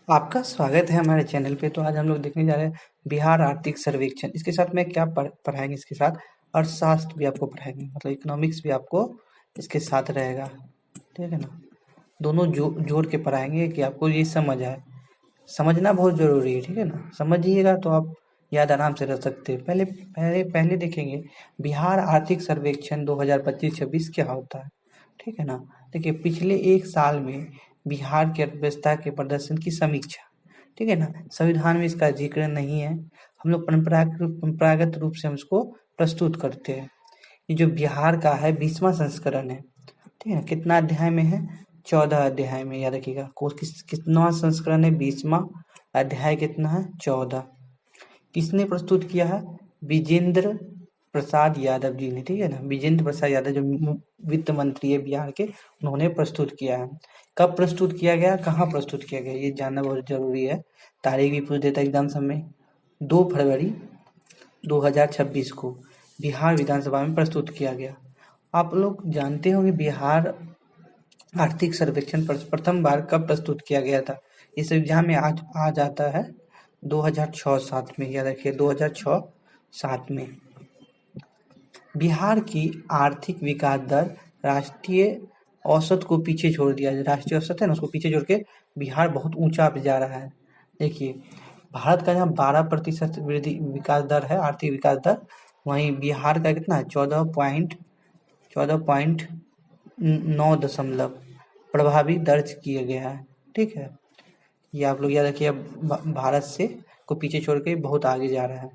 आपका स्वागत है हमारे चैनल पे। तो आज हम लोग देखने जा रहे हैं बिहार आर्थिक सर्वेक्षण। इसके साथ में क्या पढ़ाएंगे, इसके साथ अर्थशास्त्र भी आपको पढ़ाएंगे, मतलब इकोनॉमिक्स भी आपको इसके साथ रहेगा। ठीक है ना, दोनों जोड़ के पढ़ाएंगे कि आपको ये समझ आए। समझना बहुत जरूरी है, ठीक है ना। समझिएगा तो आप याद आराम से रख सकते हैं। पहले पहले पहले देखेंगे बिहार आर्थिक सर्वेक्षण 2025-26 क्या होता है। ठीक है ना। देखिए, पिछले एक साल में बिहार की अर्थव्यवस्था के प्रदर्शन की समीक्षा। ठीक है ना, संविधान में इसका जिक्र नहीं है। हम लोग परंपरागत रूप से हम इसको प्रस्तुत करते हैं। ये जो बिहार का है 20वां संस्करण है। ठीक है, कितना अध्याय में है? 14 अध्याय में, याद रखिएगा। कितना संस्करण है? 20वां। अध्याय कितना है? 14। किसने प्रस्तुत किया है? विजेंद्र प्रसाद यादव जी ने। ठीक है ना, विजेंद्र प्रसाद यादव जो वित्त मंत्री है बिहार के, उन्होंने प्रस्तुत किया है। कब प्रस्तुत किया गया, कहाँ प्रस्तुत किया गया, ये जानना बहुत जरूरी है। तारीख भी पूछ देता एग्जाम सब में। 2 फरवरी 2026 को बिहार विधानसभा में प्रस्तुत किया गया। आप लोग जानते होंगे बिहार आर्थिक सर्वेक्षण प्रथम बार कब प्रस्तुत किया गया था। इस एग्जाम में आज आ जाता है 2006-07 में, याद रखिए 2006-07 में। बिहार की आर्थिक विकास दर राष्ट्रीय औसत को पीछे छोड़ दिया। राष्ट्रीय औसत है ना, उसको पीछे छोड़ के बिहार बहुत ऊंचा पे जा रहा है। देखिए, भारत का जहाँ 12% वृद्धि विकास दर है, आर्थिक विकास दर, वहीं बिहार का कितना है? 14.9 प्रभावी दर्ज किया गया है। ठीक है, ये आप लोग याद रखिए। भारत से को पीछे छोड़ के बहुत आगे जा रहा है।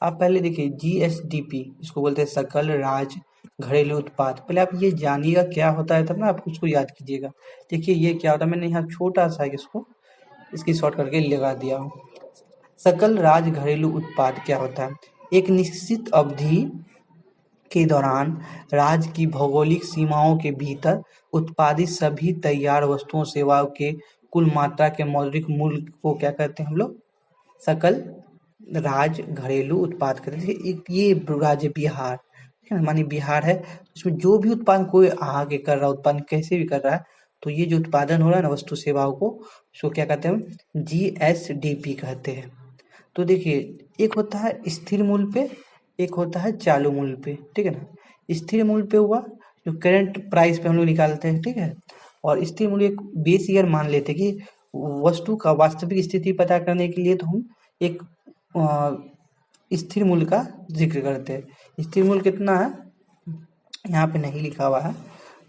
आप पहले देखिए जीएसडीपी, इसको बोलते हैं सकल राज घरेलू उत्पाद। पहले आप ये जानिएगा क्या होता है, तब ना आप उसको याद कीजिएगा। देखिए ये क्या होता है, मैंने यहाँ छोटा सा इसको इसकी शॉर्ट करके लगा दिया हूँ। सकल राज घरेलू उत्पाद क्या होता है? एक निश्चित अवधि के दौरान राज्य की भौगोलिक सीमाओं के भीतर उत्पादित सभी तैयार वस्तुओं सेवाओं के कुल मात्रा के मौद्रिक मूल्य को क्या कहते हैं हम लोग? सकल राज घरेलू उत्पाद कहते हैं। एक ये राज्य बिहार, ठीक है ना, मानिए बिहार है, उसमें जो भी उत्पादन कोई आगे कर रहा है, उत्पादन कैसे भी कर रहा है, तो ये जो उत्पादन हो रहा है ना वस्तु सेवाओं को, उसको क्या कहते हैं? जीएसडीपी कहते हैं। तो देखिए, एक होता है स्थिर मूल्य पे, एक होता है चालू मूल्य पे। ठीक है ना, स्थिर मूल्य पे हुआ जो करंट प्राइस पे हम लोग निकालते हैं। ठीक है, और स्थिर मूल्य एक बेस ईयर मान लेते हैं कि वस्तु का वास्तविक स्थिति पता करने के लिए तो हम एक स्थिर मूल्य का जिक्र करते हैं। स्थिर मूल्य कितना है, यहाँ पे नहीं लिखा हुआ है,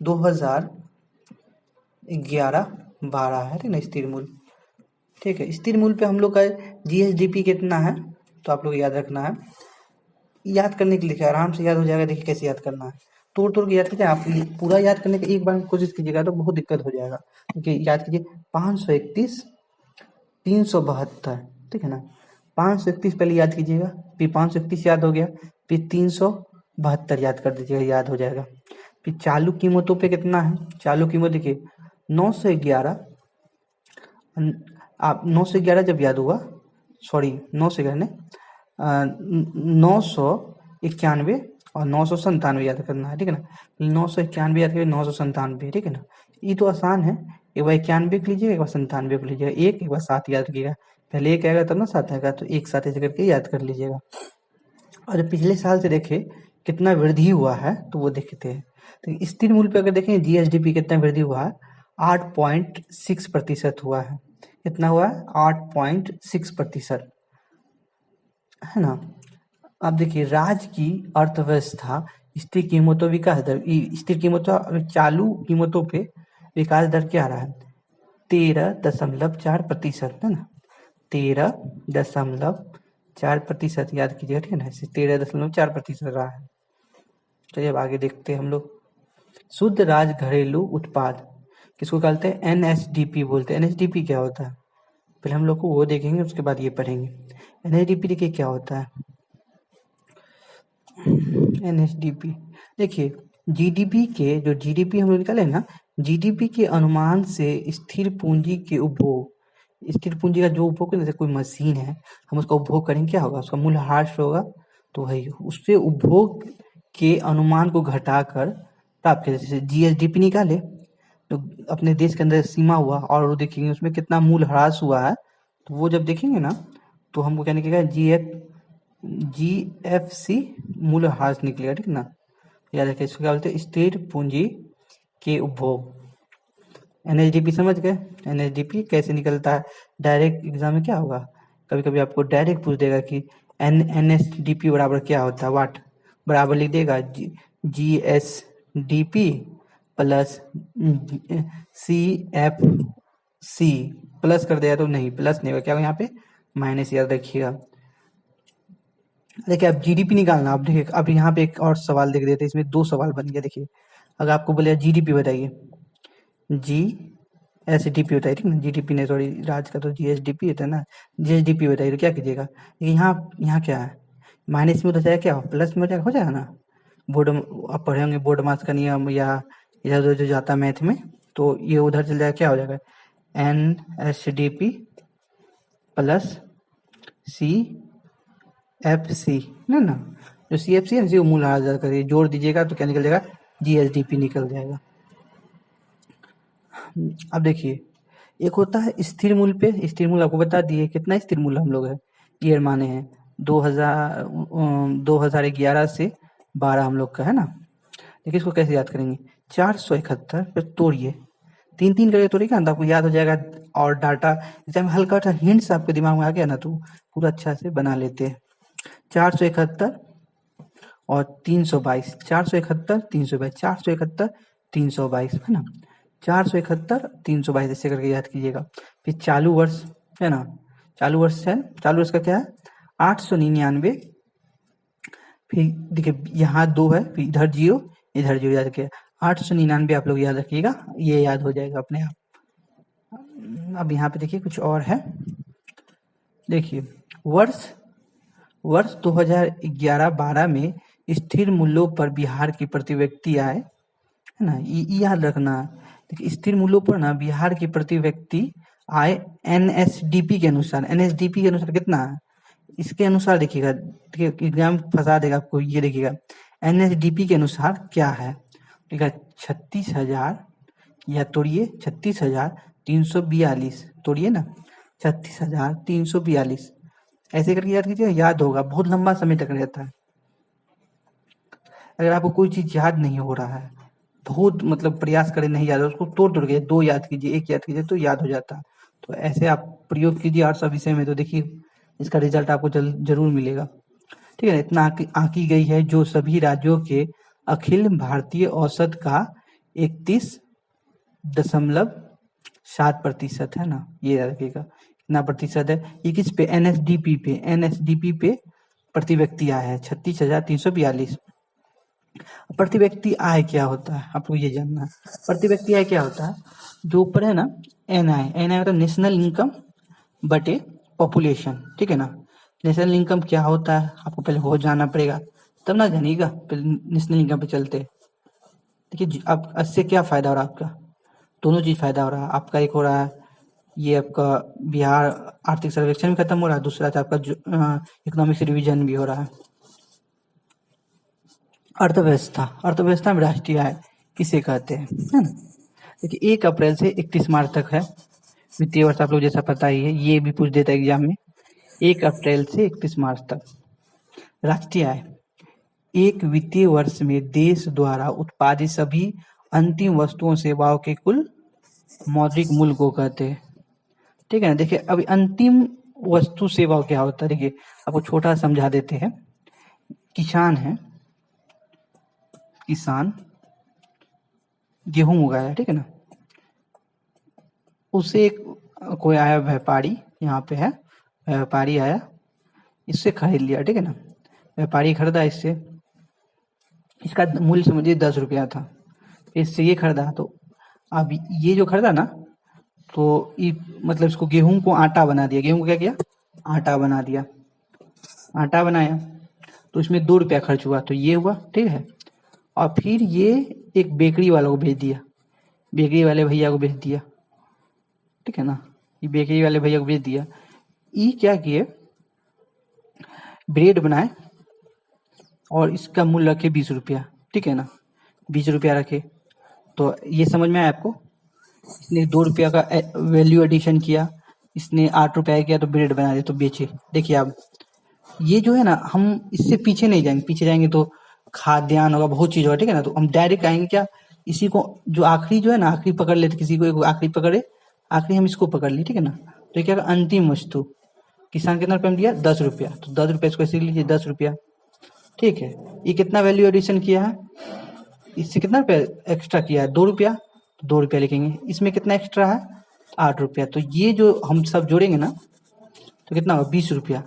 2011-12 है। ठीक है ना, स्थिर मूल्य। ठीक है, स्थिर मूल्य पे हम लोग का जीएसडीपी कितना है, तो आप लोग याद रखना है। याद करने के लिए आराम से याद हो जाएगा। देखिए कैसे याद करना है, तोड़ तोड़ के याद कीजिए। आप पूरा याद करने की एक बार कोशिश कीजिएगा तो बहुत दिक्कत हो जाएगा। देखिए याद कीजिए, 531 372। ठीक है ना, 531 पहले याद कीजिएगा, फिर 531 याद हो गया, फिर 372 याद कर दीजिएगा, याद हो जाएगा। फिर चालू कीमतों पे कितना है? चालू कीमत देखिए 911। आप 911 जब याद हुआ, सॉरी 911 ने 991 और 997 याद करना है। ठीक है ना, 991 याद करिए, 997। ठीक है ना, ये तो आसान है। एक बार 91 को लीजिएगा, एक बार 97 को लीजिएगा, एक बार 7 याद रखिएगा। पहले एक आएगा तब ना 7 आएगा, तो एक साथ ऐसे करके याद कर लीजिएगा। और पिछले साल से देखे कितना वृद्धि हुआ है तो वो देखते हैं। तो स्थिर मूल्य पे अगर देखें जीएसडीपी कितना वृद्धि हुआ है, 8.6% हुआ है। कितना हुआ है? 8.6%, है ना। अब देखिए, राज्य की अर्थव्यवस्था स्थिर कीमतों विकास दर, स्थिर कीमतों चालू कीमतों पे विकास दर क्या रहा है? 13.4% है ना, 13.4% याद कीजिएगा। ठीक है ना, 13.4% रहा है। चलिए अब आगे देखते हैं हम लोग। शुद्ध राज्य घरेलू उत्पाद किसको कहते हैं? एनएसडीपी बोलते हैं। एनएसडीपी क्या होता है, पहले हम लोग को वो देखेंगे, उसके बाद ये पढ़ेंगे। एनएसडीपी देखिए क्या होता है। एनएसडीपी देखिए, जीडीपी के जो जीडीपी हम लोग निकाले ना, जीडीपी के अनुमान से स्थिर पूंजी के उपभोग, स्थिर पूंजी का जो उपभोग, जैसे कोई मशीन है, हम उसका उपभोग करेंगे, क्या होगा? उसका मूल्य ह्रास होगा। तो वही उससे उपभोग के अनुमान को घटाकर प्राप्त किया, जैसे जीएसडीपी निकाले जो अपने देश के अंदर सीमा हुआ और वो देखेंगे उसमें कितना मूल्य ह्रास हुआ है, तो वो जब देखेंगे ना तो हमको क्या निकलेगा, GFC मूल्य ह्रास निकलेगा, ठीक ना। याद रखिए, इसको क्या बोलते हैं, स्थिर पूंजी के उपभोग। NSDP समझ गए, NSDP कैसे निकलता है। डायरेक्ट एग्जाम में क्या होगा, कभी कभी आपको डायरेक्ट पूछ देगा कि NSDP बराबर क्या होता है, वाट बराबर लिख देगा GSDP प्लस CFC, प्लस कर देगा तो नहीं, प्लस नहीं होगा, क्या होगा यहाँ पे माइनस, याद रखिएगा। देखिए अब GDP निकालना, आप देखिए अब यहाँ पे एक और सवाल देख देते हैं, इसमें दो सवाल बन गया। देखिए अगर आपको बोले GDP बताइए, GSDP होता है, ठीक ना, GDP नहीं सॉरी, राज का तो GSDP होता है ना, GSDP बताइए तो क्या कीजिएगा, यहाँ यहाँ क्या है, माइनस में हो जाएगा, क्या प्लस में हो जाएगा ना। बोर्ड आप पढ़े होंगे बोर्ड मास का नियम, या इधर उधर जो जाता है मैथ में, तो ये उधर चल जाएगा, क्या हो जाएगा NSDP प्लस CFC ना, जो CFC है ना, मूल आधार करिए, जोड़ दीजिएगा तो क्या निकल जाएगा, GSDP निकल जाएगा। अब देखिए एक होता है स्थिर मूल्य पे, स्थिर मूल्य आपको बता दिए कितना स्थिर मूल्य हम लोग है ईयर माने हैं, 2011 से 12 हम लोग का है ना। देखिए इसको कैसे याद करेंगे, 471 पे तोड़िए, तीन तीन करके तोड़िएगा ना, आपको याद हो जाएगा। और डाटा एग्जाम हल्का सा हिंट्स आपके दिमाग में आ गया ना, तो पूरा अच्छा से बना लेते हैं। 471 और 322, 471 322, 471 322 है ना, 471 322 ऐसे करके याद कीजिएगा। फिर चालू वर्ष है ना, चालू वर्ष है, चालू वर्ष का क्या है 899। फिर देखिए यहाँ 2 है, फिर इधर 0 इधर 0, याद रखिए 899 आप लोग याद रखिएगा, ये याद हो जाएगा अपने आप। अब यहाँ पे देखिए कुछ और है, देखिए वर्ष 2011-12 में स्थिर मूल्यों पर बिहार की प्रति व्यक्ति आय है ना, ये याद रखना। देखिए स्थिर मूल्यों पर ना बिहार की प्रति व्यक्ति आय NSDP के अनुसार कितना है, इसके अनुसार देखिएगा, देखिए एग्जाम फंसा देगा आपको, ये देखिएगा NSDP के अनुसार क्या है, ठीक है 36,000, या तोड़िए 36,342, तोड़िए ना 36,342, ऐसे करके याद कीजिए, याद होगा, बहुत लंबा समय तक रहता है। अगर आपको कोई चीज याद नहीं हो रहा है, बहुत मतलब प्रयास करें नहीं याद, उसको तोड़ तोड़ के 2 याद कीजिए, 1 याद कीजिए तो याद हो जाता है। तो ऐसे आप प्रयोग कीजिए और सब विषय में, तो देखिए इसका रिजल्ट आपको जरूर मिलेगा, ठीक है। इतना आंकी गई है जो सभी राज्यों के अखिल भारतीय औसत का 31.7% है ना, ये याद रखिएगा कितना प्रतिशत है। ये किस पे, NSDP पे प्रति व्यक्ति आया है 36,342। प्रति व्यक्ति आय क्या होता है आपको ये जानना है, प्रति व्यक्ति आय क्या होता है, जो ऊपर है ना NI होता है नेशनल इनकम बटे पॉपुलेशन, ठीक है ना। नेशनल इनकम क्या होता है आपको पहले वो जानना पड़ेगा, तब ना जानिएगा, पहले नेशनल इनकम पे चलते। देखिए अब इससे क्या फायदा हो रहा है आपका, दोनों चीज फायदा हो रहा है आपका, एक हो रहा है ये आपका बिहार आर्थिक सर्वेक्षण भी खत्म हो रहा है, दूसरा था आपका इकोनॉमिक्स रिवीजन भी हो रहा है। अर्थव्यवस्था में राष्ट्रीय आय किसे कहते हैं, है ना। देखिए 1 अप्रैल से 31 मार्च तक है वित्तीय वर्ष, आप लोग जैसा पता ही है, ये भी पूछ देता है एग्जाम में। 1 अप्रैल से 31 मार्च तक राष्ट्रीय आय, एक वित्तीय वर्ष में देश द्वारा उत्पादित सभी अंतिम वस्तुओं सेवाओं के कुल मौद्रिक मूल्य को कहते हैं, ठीक है ना। देखिए अभी अंतिम वस्तु सेवाओं क्या होता है, देखिए आपको छोटा समझा देते हैं। किसान है, किसान गेहूं उगाया, ठीक है ना, उसे एक कोई आया व्यापारी, यहाँ पे है व्यापारी आया, इससे खरीद लिया, ठीक है ना, व्यापारी खरीदा इससे, इसका मूल्य समझिए 10 रुपया था, इससे ये खरीदा, तो अब ये जो खरीदा ना, तो ये मतलब इसको गेहूं को आटा बना दिया, गेहूं को क्या किया आटा बना दिया, आटा बनाया तो इसमें 2 रुपया खर्च हुआ, तो ये हुआ, ठीक है। और फिर ये एक बेकरी वालों को भेज दिया, बेकरी वाले भैया को भेज दिया, ठीक है ना, ये बेकरी वाले भैया को भेज दिया, ये क्या किए ब्रेड बनाए और इसका मूल्य रखे 20 रुपया, ठीक है ना, 20 रुपया रखे। तो ये समझ में आया आपको, इसने 2 रुपया का वैल्यू एडिशन किया, इसने 8 रुपया किया तो ब्रेड बना दिया तो बेचे। देखिए आप, ये जो है ना, हम इससे पीछे नहीं जाएंगे, पीछे जाएंगे तो खाद्यान्न होगा, बहुत चीज होगा, ठीक है ना। तो हम डायरेक्ट आएंगे क्या, इसी को जो आखिरी जो है ना, आखिरी पकड़ लेते, किसी को एक आखिरी पकड़े, आखिरी हम इसको पकड़ लिए, ठीक है ना। तो ये क्या होगा, अंतिम वस्तु, किसान कितना रुपया में दिया, 10 रुपया, तो 10 रुपया इसको ऐसे लीजिए, 10 रुपया, ठीक है। ये कितना वैल्यू एडिशन किया है, इससे कितना रुपया एक्स्ट्रा किया है, 2 रुपया, तो 2 रुपया लिखेंगे। इसमें कितना एक्स्ट्रा है, 8 रुपया, तो ये जो हम सब जोड़ेंगे ना, तो कितना होगा, 20 रुपया।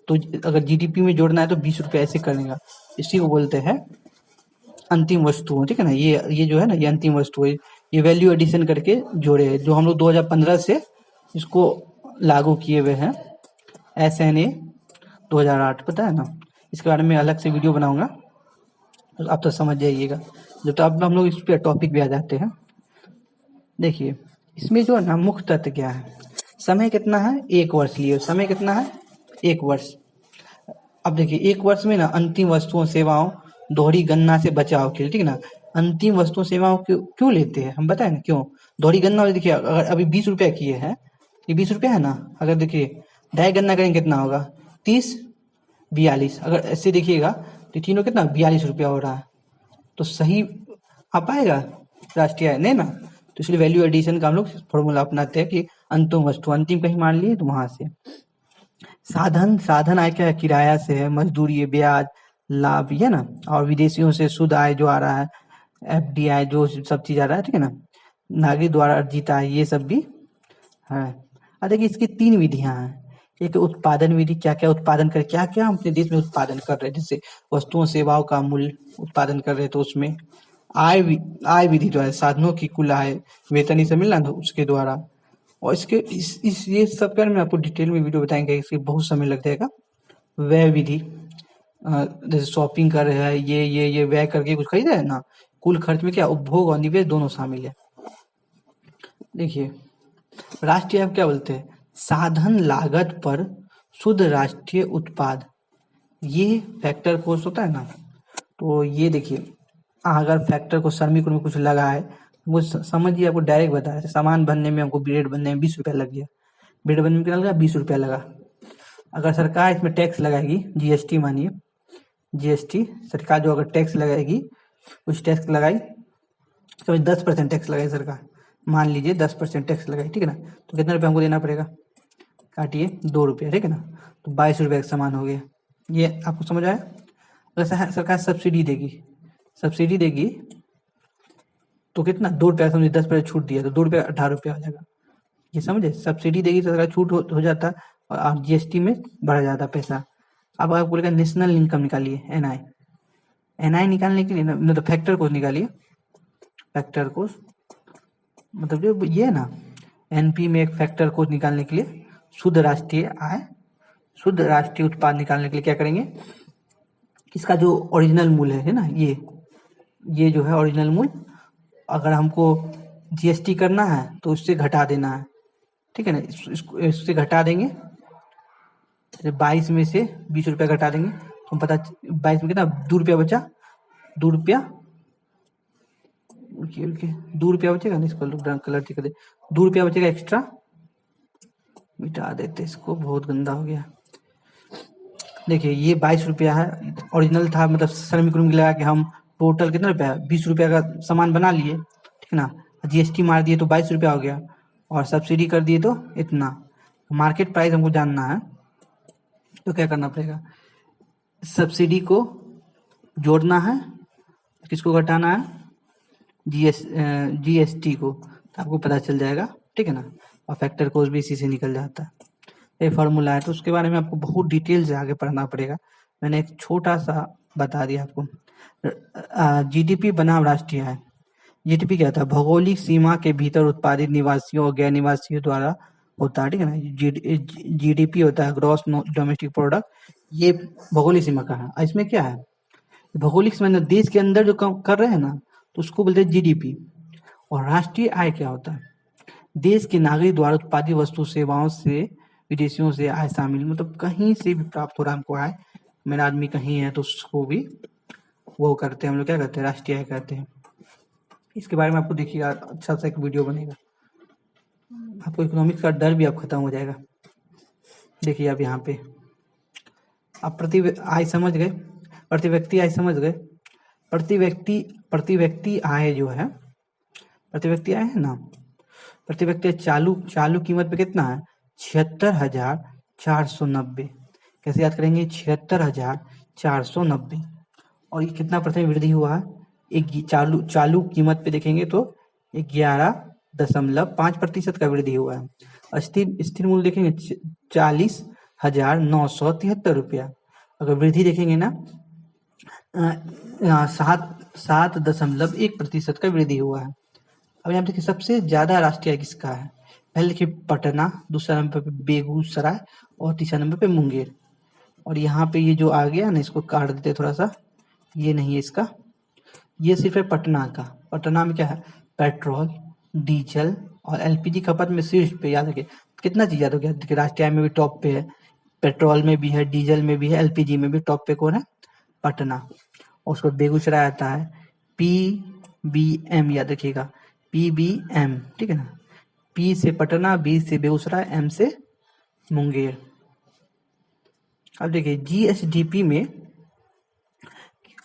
तो अगर जीडीपी में जोड़ना है तो 20 रुपया ऐसे करेगा। इसी को बोलते हैं अंतिम वस्तु, ठीक है ना। ये जो है ना, ये अंतिम वस्तु है, ये वैल्यू एडिशन करके जोड़े हैं, जो हम लोग 2015 से इसको लागू किए हुए हैं, SNA 2008, पता है ना। इसके बारे में अलग से वीडियो बनाऊंगा, तो आप तो समझ जाइएगा। जब तो अब हम लोग इस पे टॉपिक भी आ जाते हैं। देखिए, इसमें जो है ना, मुख्य तथ्य क्या है, समय कितना है, 1 वर्ष लिए, समय कितना है, 1 वर्ष। अब देखिए, 1 वर्ष में ना अंतिम वस्तुओं सेवाओं दोहरी गणना से बचाव के लिए, ठीक है ना। अंतिम वस्तुओं सेवाओं क्यों क्यों लेते हैं, हम बताएं ना क्यों। दोहरी गणना, देखिए अगर अभी 20 रुपया किए हैं, ये 20 रुपया है ना, अगर देखिए डायरेक्ट गणना करेंगे कितना होगा, 30, 42, अगर ऐसे देखिएगा तो तीनों कितना 42 रुपया हो रहा है, तो सही आ पाएगा राष्ट्रीय आय, नहीं ना। तो इसलिए वैल्यू एडिशन का हम लोग फॉर्मूला अपनाते हैं कि अंतिम वस्तु, अंतिम कहीं मान लिए तो वहां से। साधन, साधन आय क्या है, किराया से है, मजदूरी है, ब्याज, लाभ, ये ना, और विदेशियों से शुद्ध आय जो आ रहा है, FDI जो सब चीज आ रहा है, ठीक है ना। नागरिक द्वारा अर्जित आय, ये सब भी है। अब देखिए, इसकी 3 विधियां हैं। एक उत्पादन विधि, क्या क्या उत्पादन कर, क्या क्या हम अपने देश में उत्पादन कर रहे हैं, जैसे वस्तुओं सेवाओं का मूल्य उत्पादन कर रहे हैं, तो उसमें आय विधि जो है, साधनों की कुल आय, वेतन ही सब मिल रहा है, तो उसके द्वारा। और इसके इस ये सब कर में आपको डिटेल में वीडियो बताएंगे, इसके बहुत समय लग जाएगा। व्यय विधि, जैसे शॉपिंग कर रहे हैं, ये व्यय करके कुछ खरीद रहे हैं ना, कुल खर्च में क्या उपभोग और निवेश दोनों शामिल है। देखिए, राष्ट्रीय आय क्या बोलते हैं, साधन लागत पर शुद्ध राष्ट्रीय उत्पाद, ये फैक्टर कोर्स होता है ना। तो ये देखिए, अगर फैक्टर को श्रमिक में कुछ लगा है, वो समझिए, आपको डायरेक्ट बता रहे हैं, सामान बनने में हमको ब्रेड बनने में 20 रुपया लग गया, ब्रेड बनने में कितना लगा, 20 रुपया लगा। अगर सरकार इसमें टैक्स लगाएगी, GST मानिए, GST सरकार जो अगर टैक्स लगाएगी, कुछ टैक्स लगाई, तो 10% टैक्स लगाई सरकार, मान लीजिए 10% टैक्स लगाई, ठीक है ना। तो कितना रुपया हमको देना पड़ेगा, काटिए 2 रुपया, ठीक है ना। तो 22 रुपया का सामान हो गया। ये आपको समझ आया। अगर सरकार सब्सिडी देगी तो कितना, 2 रुपया, समझिए 10 रुपया छूट दिया तो 2 रुपया 18 रुपया हो जाएगा। ये समझे, सब्सिडी देगी तो सरकार छूट हो जाता, और आप GST में बढ़ जाता पैसा। अब आप बोलेगा नेशनल इनकम निकालिए, NI निकालने के लिए ना तो फैक्टर को निकालिए, फैक्टर को मतलब जो ये है ना, NP में एक फैक्टर को निकालने के लिए, शुद्ध राष्ट्रीय आय, शुद्ध राष्ट्रीय उत्पाद निकालने के लिए क्या करेंगे, इसका जो ओरिजिनल मूल्य है ना, ये जो है ओरिजिनल मूल्य, अगर हमको GST करना है तो उससे घटा देना है, ठीक है ना। इससे घटा देंगे, 22 में से 20 रुपया घटा देंगे, तो हम पता 22 में कितना, 2 रुपया बचा, 2 रुपया, 2 रुपया बचेगा ना, इसको कलर कर दे, 2 रुपया बचेगा एक्स्ट्रा, मिटा देते इसको, बहुत गंदा हो गया। देखिए, ये 22 रुपया है, ओरिजिनल था, मतलब श्रमिक लगा के हम टोटल कितना रुपया, 20 रुपया का सामान बना लिए, ठीक है ना। GST मार दिए तो 22 रुपया हो गया, और सब्सिडी कर दिए तो इतना। मार्केट प्राइस हमको जानना है, तो क्या करना पड़ेगा, सब्सिडी को जोड़ना है, किसको घटाना है, GST को, तो आपको पता चल जाएगा, ठीक है ना। और फैक्टर कोर्स भी इसी से निकल जाता है। ये फार्मूला है, तो उसके बारे में आपको बहुत डिटेल से आगे पढ़ना पड़ेगा। मैंने एक छोटा सा बता दिया आपको। GDP बनाम राष्ट्रीय आय, GDP क्या होता है, भौगोलिक सीमा के भीतर उत्पादित निवासियों और गैर निवासियों द्वारा होता है, ठीक है ना। GDP होता है ग्रॉस डोमेस्टिक प्रोडक्ट, ये भौगोलिक सीमा का है। इसमें क्या है, भौगोलिक सीमा देश के अंदर जो काम कर रहे हैं ना, तो उसको बोलते हैं GDP। और राष्ट्रीय आय क्या होता है, देश के नागरिक द्वारा उत्पादित वस्तु सेवाओं से, विदेशियों से आय शामिल, मतलब कहीं से भी प्राप्त हो रहा है हमको आय, मेरा आदमी कहीं है तो उसको भी वो करते हैं हम लोग, क्या करते हैं, राष्ट्रीय आय कहते हैं। इसके बारे में आपको देखिएगा, अच्छा सा एक वीडियो बनेगा, आपको इकोनॉमिक्स का डर भी अब खत्म हो जाएगा। देखिए अब यहाँ पे आप आय समझ गए, प्रति व्यक्ति आय समझ गए। प्रति व्यक्ति आय जो है, प्रति व्यक्ति आय है ना, प्रति व्यक्ति चालू चालू कीमत पे कितना है, 76,490। कैसे याद करेंगे, 76,490। और ये कितना प्रतिशत वृद्धि हुआ है, एक चालू चालू कीमत पे देखेंगे तो 11.5% का वृद्धि हुआ है। और स्थिर स्थिर मूल्य देखेंगे 40,973 रुपया। अगर वृद्धि देखेंगे ना 7.1% का वृद्धि हुआ है। अब यहाँ देखिए सबसे ज्यादा राष्ट्रीय आय किसका है, पहले देखिए पटना, दूसरा नंबर पे बेगूसराय और तीसरा नंबर पे मुंगेर। और यहाँ पे ये जो आ गया ना, इसको काट देते थोड़ा सा, ये नहीं है इसका, ये सिर्फ है पटना का। पटना में क्या है, पेट्रोल, डीजल और एलपीजी खपत में शीर्ष पे, याद रखिए कितना चीज याद हो गया। देखिए राष्ट्रीय आय में भी टॉप पे है, पेट्रोल में भी है, डीजल में भी है, एलपीजी में भी टॉप पे कौन है, पटना। और उसको बेगूसराय आता है PBM, याद रखिएगा PBM, ठीक है ना। P से पटना, B से बेगूसराय, M से मुंगेर। अब देखिए जीएसडीपी में,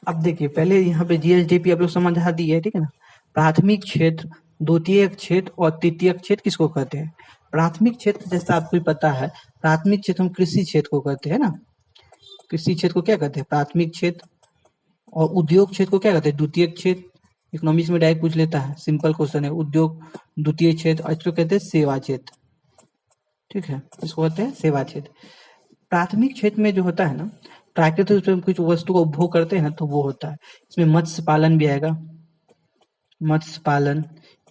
अब देखिए पहले यहाँ पे जीएसडीपी आप लोग समझा दी है, ठीक है ना। प्राथमिक क्षेत्र, द्वितीयक क्षेत्र और तृतीयक क्षेत्र किसको कहते हैं। प्राथमिक क्षेत्र जैसा आपको ही पता है, प्राथमिक क्षेत्र हम कृषि क्षेत्र को कहते हैं ना, कृषि क्षेत्र को क्या कहते हैं, प्राथमिक क्षेत्र। और उद्योग क्षेत्र को क्या कहते हैं, द्वितीयक क्षेत्र। इकोनॉमिक्स में डायरेक्ट पूछ लेता है, सिंपल क्वेश्चन है। उद्योग द्वितीय क्षेत्र, और इसको कहते हैं सेवा क्षेत्र, ठीक है, इसको कहते हैं सेवा क्षेत्र। प्राथमिक क्षेत्र में जो होता है ना, प्राकृतिक रूप से कुछ वस्तु का उपभोग करते हैं ना, तो वो होता है, इसमें मत्स्य पालन भी आएगा, मत्स्य पालन,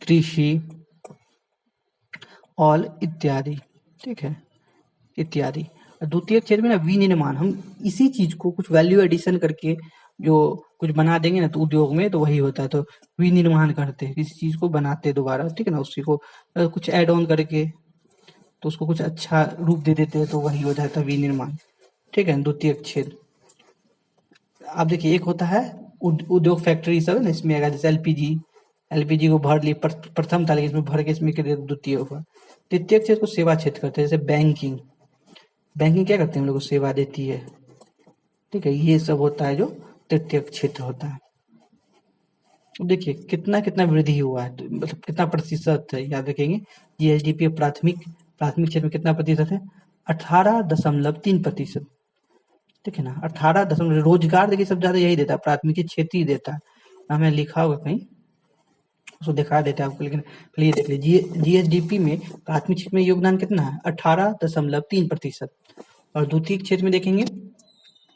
कृषि और इत्यादि, ठीक है, इत्यादि। द्वितीय क्षेत्र में ना विनिर्माण, हम इसी चीज को कुछ वैल्यू एडिशन करके जो कुछ बना देंगे ना, तो उद्योग में तो वही होता है, तो विनिर्माण करते हैं, किसी चीज को बनाते हैं दोबारा, ठीक है ना, उसी को कुछ ऐड ऑन करके तो उसको कुछ अच्छा रूप दे देते हैं, तो वही हो जाता है विनिर्माण, ठीक है, द्वितीय क्षेत्र। अब देखिए एक होता है उद्योग फैक्ट्री सब है ना, इसमें आएगा जैसे एलपीजी को भर लिए, प्रथम था लेकिन इसमें भर के इसमें द्वितीय हुआ। तृतीय क्षेत्र को सेवा क्षेत्र करते हैं, जैसे बैंकिंग, बैंकिंग क्या करते हैं, हम लोग को सेवा देती है, ठीक है, ये सब होता है जो तृतीय क्षेत्र होता है। देखिए कितना कितना वृद्धि हुआ है, तो मतलब कितना प्रतिशत है, याद रखेंगे जीएसडीपी प्राथमिक प्राथमिक क्षेत्र में कितना प्रतिशत है, 18.3%, ठीक है ना, 18 रोजगार देखिए सब ज्यादा यही देता है, प्राथमिक क्षेत्र ही देता है। हमें लिखा होगा कहीं, उसको दिखा देते हैं आपको, लेकिन प्लीज देख लीजिए जीएसडीपी में प्राथमिक क्षेत्र में योगदान कितना है, 18.3%। और द्वितीय क्षेत्र में देखेंगे,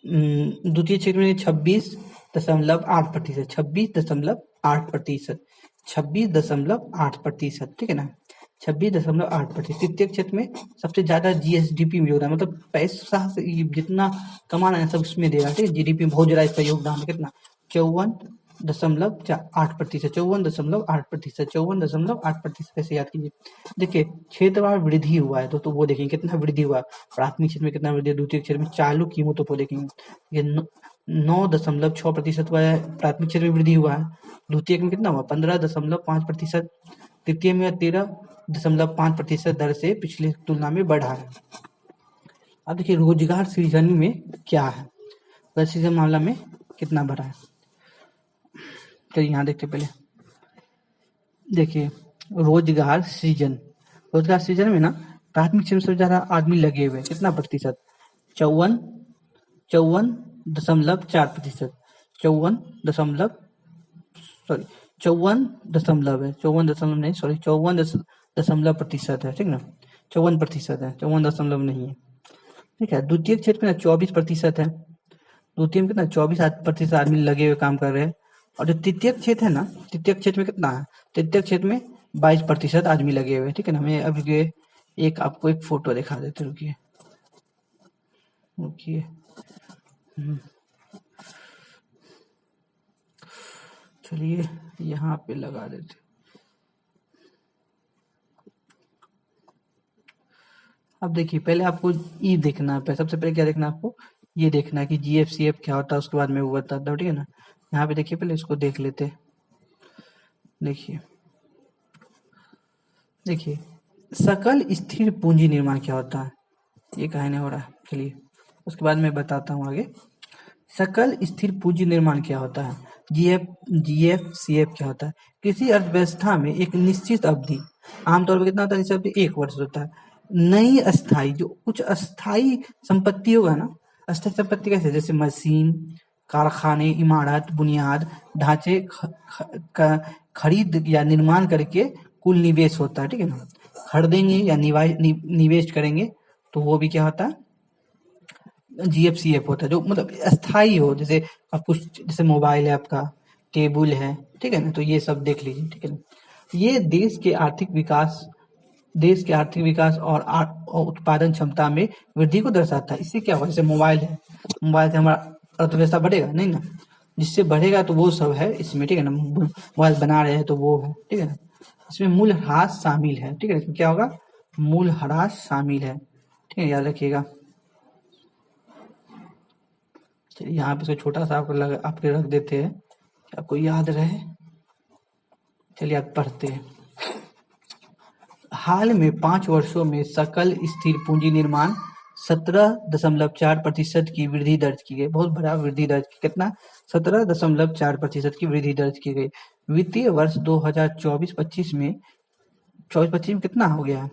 द्वितीय क्षेत्र में 26.8%, 26.8%, 26.8%, ठीक है ना, 26.8%। तृतीय क्षेत्र में सबसे ज्यादा जीएसडीपी में योगदान, मतलब पैसा से जितना कमाना है सब उसमें देगा, ठीक है, जीडीपी में बहुत ज्यादा इसका योगदान है, कितना, 54.8%, 54.8%, 54.8%, कैसे याद कीजिए। देखिए क्षेत्रवार वृद्धि हुआ है, तो वो देखेंगे कितना वृद्धि हुआ, प्राथमिक क्षेत्र में कितना वृद्धि, द्वितीय क्षेत्र में चालू कीमतों को देखेंगे, ये 9.6% हुआ है, प्राथमिक क्षेत्र में वृद्धि हुआ है। द्वितीय में कितना हुआ, 15.5%। तृतीय में 13.5% दर से पिछले तुलना में बढ़ा है। अब देखिए रोजगार सृजन में क्या है, रोजगार सृजन मामला में कितना बढ़ा है, तो यहाँ देखते पहले, देखिए रोजगार सृजन, रोजगार सृजन में ना प्राथमिक क्षेत्र में सबसे ज्यादा आदमी लगे हुए, कितना प्रतिशत, 54.4%, 54% है, ठीक ना, 54% है, 54 नहीं है, ठीक है। द्वितीय क्षेत्र में 24% है, द्वितीय में कितना 24% आदमी लगे हुए काम कर रहे हैं। और जो तृतीय क्षेत्र है ना, तृतीय क्षेत्र में कितना है, तृतीय क्षेत्र में 22% आदमी लगे हुए, ठीक है ना। मैं अभी एक आपको एक फोटो दिखा देते, रुकिए रुकिए, चलिए यहाँ पे लगा देते। अब देखिए पहले आपको ई देखना है, सबसे पहले क्या देखना है आपको, ये देखना है कि जीएफसीएफ क्या होता है, उसके बाद में वो बताता हूँ, ठीक है ना। यहाँ पे देखिए पहले इसको देख लेते हैं, देखिए देखिए सकल स्थिर पूंजी निर्माण क्या होता है, ये कहने हो रहा है। चलिए उसके बाद मैं बताता हूँ आगे। सकल स्थिर पूंजी निर्माण क्या होता है, जीएफ क्या होता है। किसी अर्थव्यवस्था में एक निश्चित अवधि, आमतौर पर कितना होता है, जैसे 1 वर्ष होता है, नई अस्थाई, जो कुछ अस्थाई संपत्ति होगा ना, अस्थाई संपत्ति कैसे, जैसे मशीन, कारखाने, इमारत, बुनियाद ढांचे खरीद या निर्माण करके कुल निवेश होता है, ठीक है ना। खरीदेंगे या निवेश करेंगे तो वो भी क्या होता है, जीएफसीएफ होता है, जो मतलब अस्थाई हो। जैसे आप कुछ, जैसे मोबाइल है आपका, टेबल है, ठीक है ना, तो ये सब देख लीजिए, ठीक है ना। ये देश के आर्थिक विकास और उत्पादन क्षमता में वृद्धि को दर्शाता है। इससे क्या होगा, जैसे मोबाइल है, मोबाइल से हमारा अर्थव्यवस्था बढ़ेगा नहीं ना, जिससे बढ़ेगा तो वो सब है इसमें, ठीक है ना। मोबाइल बना रहे हैं तो वो है, ठीक है ना। इसमें मूल्यह्रास शामिल है, ठीक है, इसमें क्या होगा, मूल्यह्रास शामिल है, ठीक है, याद रखिएगा। चलिए यहाँ पे इसको छोटा सा आपके रख देते हैं, आपको याद रहे। चलिए आप पढ़ते हैं। हाल में 5 वर्षों में सकल स्थिर पूंजी निर्माण 17.4% की वृद्धि दर्ज की गई। बहुत बड़ा वृद्धि दर्ज की, कितना, 17.4% की वृद्धि दर्ज की गई। वित्तीय वर्ष 2024-25 में, 24-25 में कितना हो गया,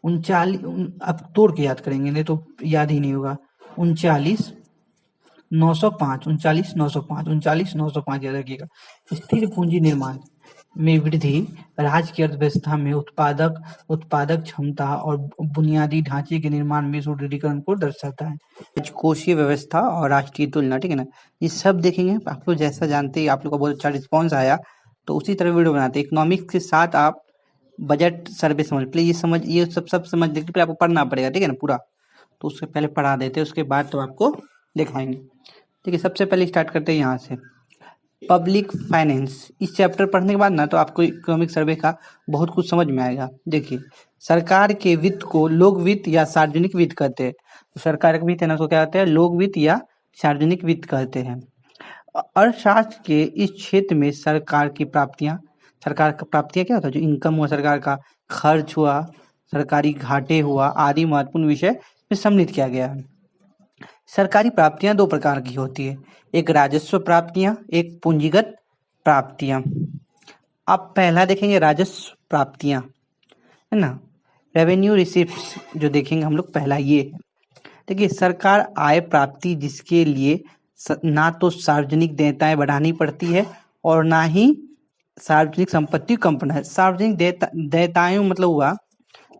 39, अब तोड़ के याद करेंगे नहीं तो याद ही नहीं होगा। 39,905 याद रखिएगा। स्थिर पूंजी निर्माण में वृद्धि राज्य की अर्थव्यवस्था में उत्पादक क्षमता और बुनियादी ढांचे के निर्माण में सुदृढ़ीकरण को दर्शाता है। राजकोषीय व्यवस्था और राष्ट्रीय तुलना, ठीक है ना, ये सब देखेंगे। आप लोग जैसा जानते हैं, आप लोग का बहुत अच्छा रिस्पॉन्स आया, तो उसी तरह वीडियो बनाते हैं। इकोनॉमिक्स के साथ आप बजट सर्वे समझ, पहले ये सब समझ देखते, पहले आपको पढ़ना पड़ेगा, ठीक है ना, पूरा। तो उससे पहले पढ़ा देते, उसके बाद तो आपको दिखाएंगे। ठीक है, सबसे पहले स्टार्ट करते हैं यहाँ से, पब्लिक फाइनेंस। इस चैप्टर पढ़ने के बाद ना तो आपको इकोनॉमिक सर्वे का बहुत कुछ समझ में आएगा। देखिए, सरकार के वित्त को लोक वित्त या सार्वजनिक वित्त कहते हैं। तो सरकार का वित्त है ना, उसको क्या कहते हैं, लोक वित्त या सार्वजनिक वित्त कहते हैं। अर्थशास्त्र के इस क्षेत्र में सरकार का प्राप्तियां क्या होता है, जो इनकम हुआ सरकार का, खर्च हुआ, सरकारी घाटे हुआ आदि महत्वपूर्ण विषय में सम्मिलित किया गया है। सरकारी प्राप्तियां 2 प्रकार की होती है, एक राजस्व प्राप्तियां, एक पूंजीगत प्राप्तियां। अब पहला देखेंगे राजस्व प्राप्तियां, है ना, रेवेन्यू रिसिप्ट्स जो देखेंगे हम लोग, पहला ये है। देखिए, सरकार आय प्राप्ति जिसके लिए ना तो सार्वजनिक देयताएं बढ़ानी पड़ती है और ना ही सार्वजनिक संपत्ति कम करना है। सार्वजनिक देयताएं मतलब हुआ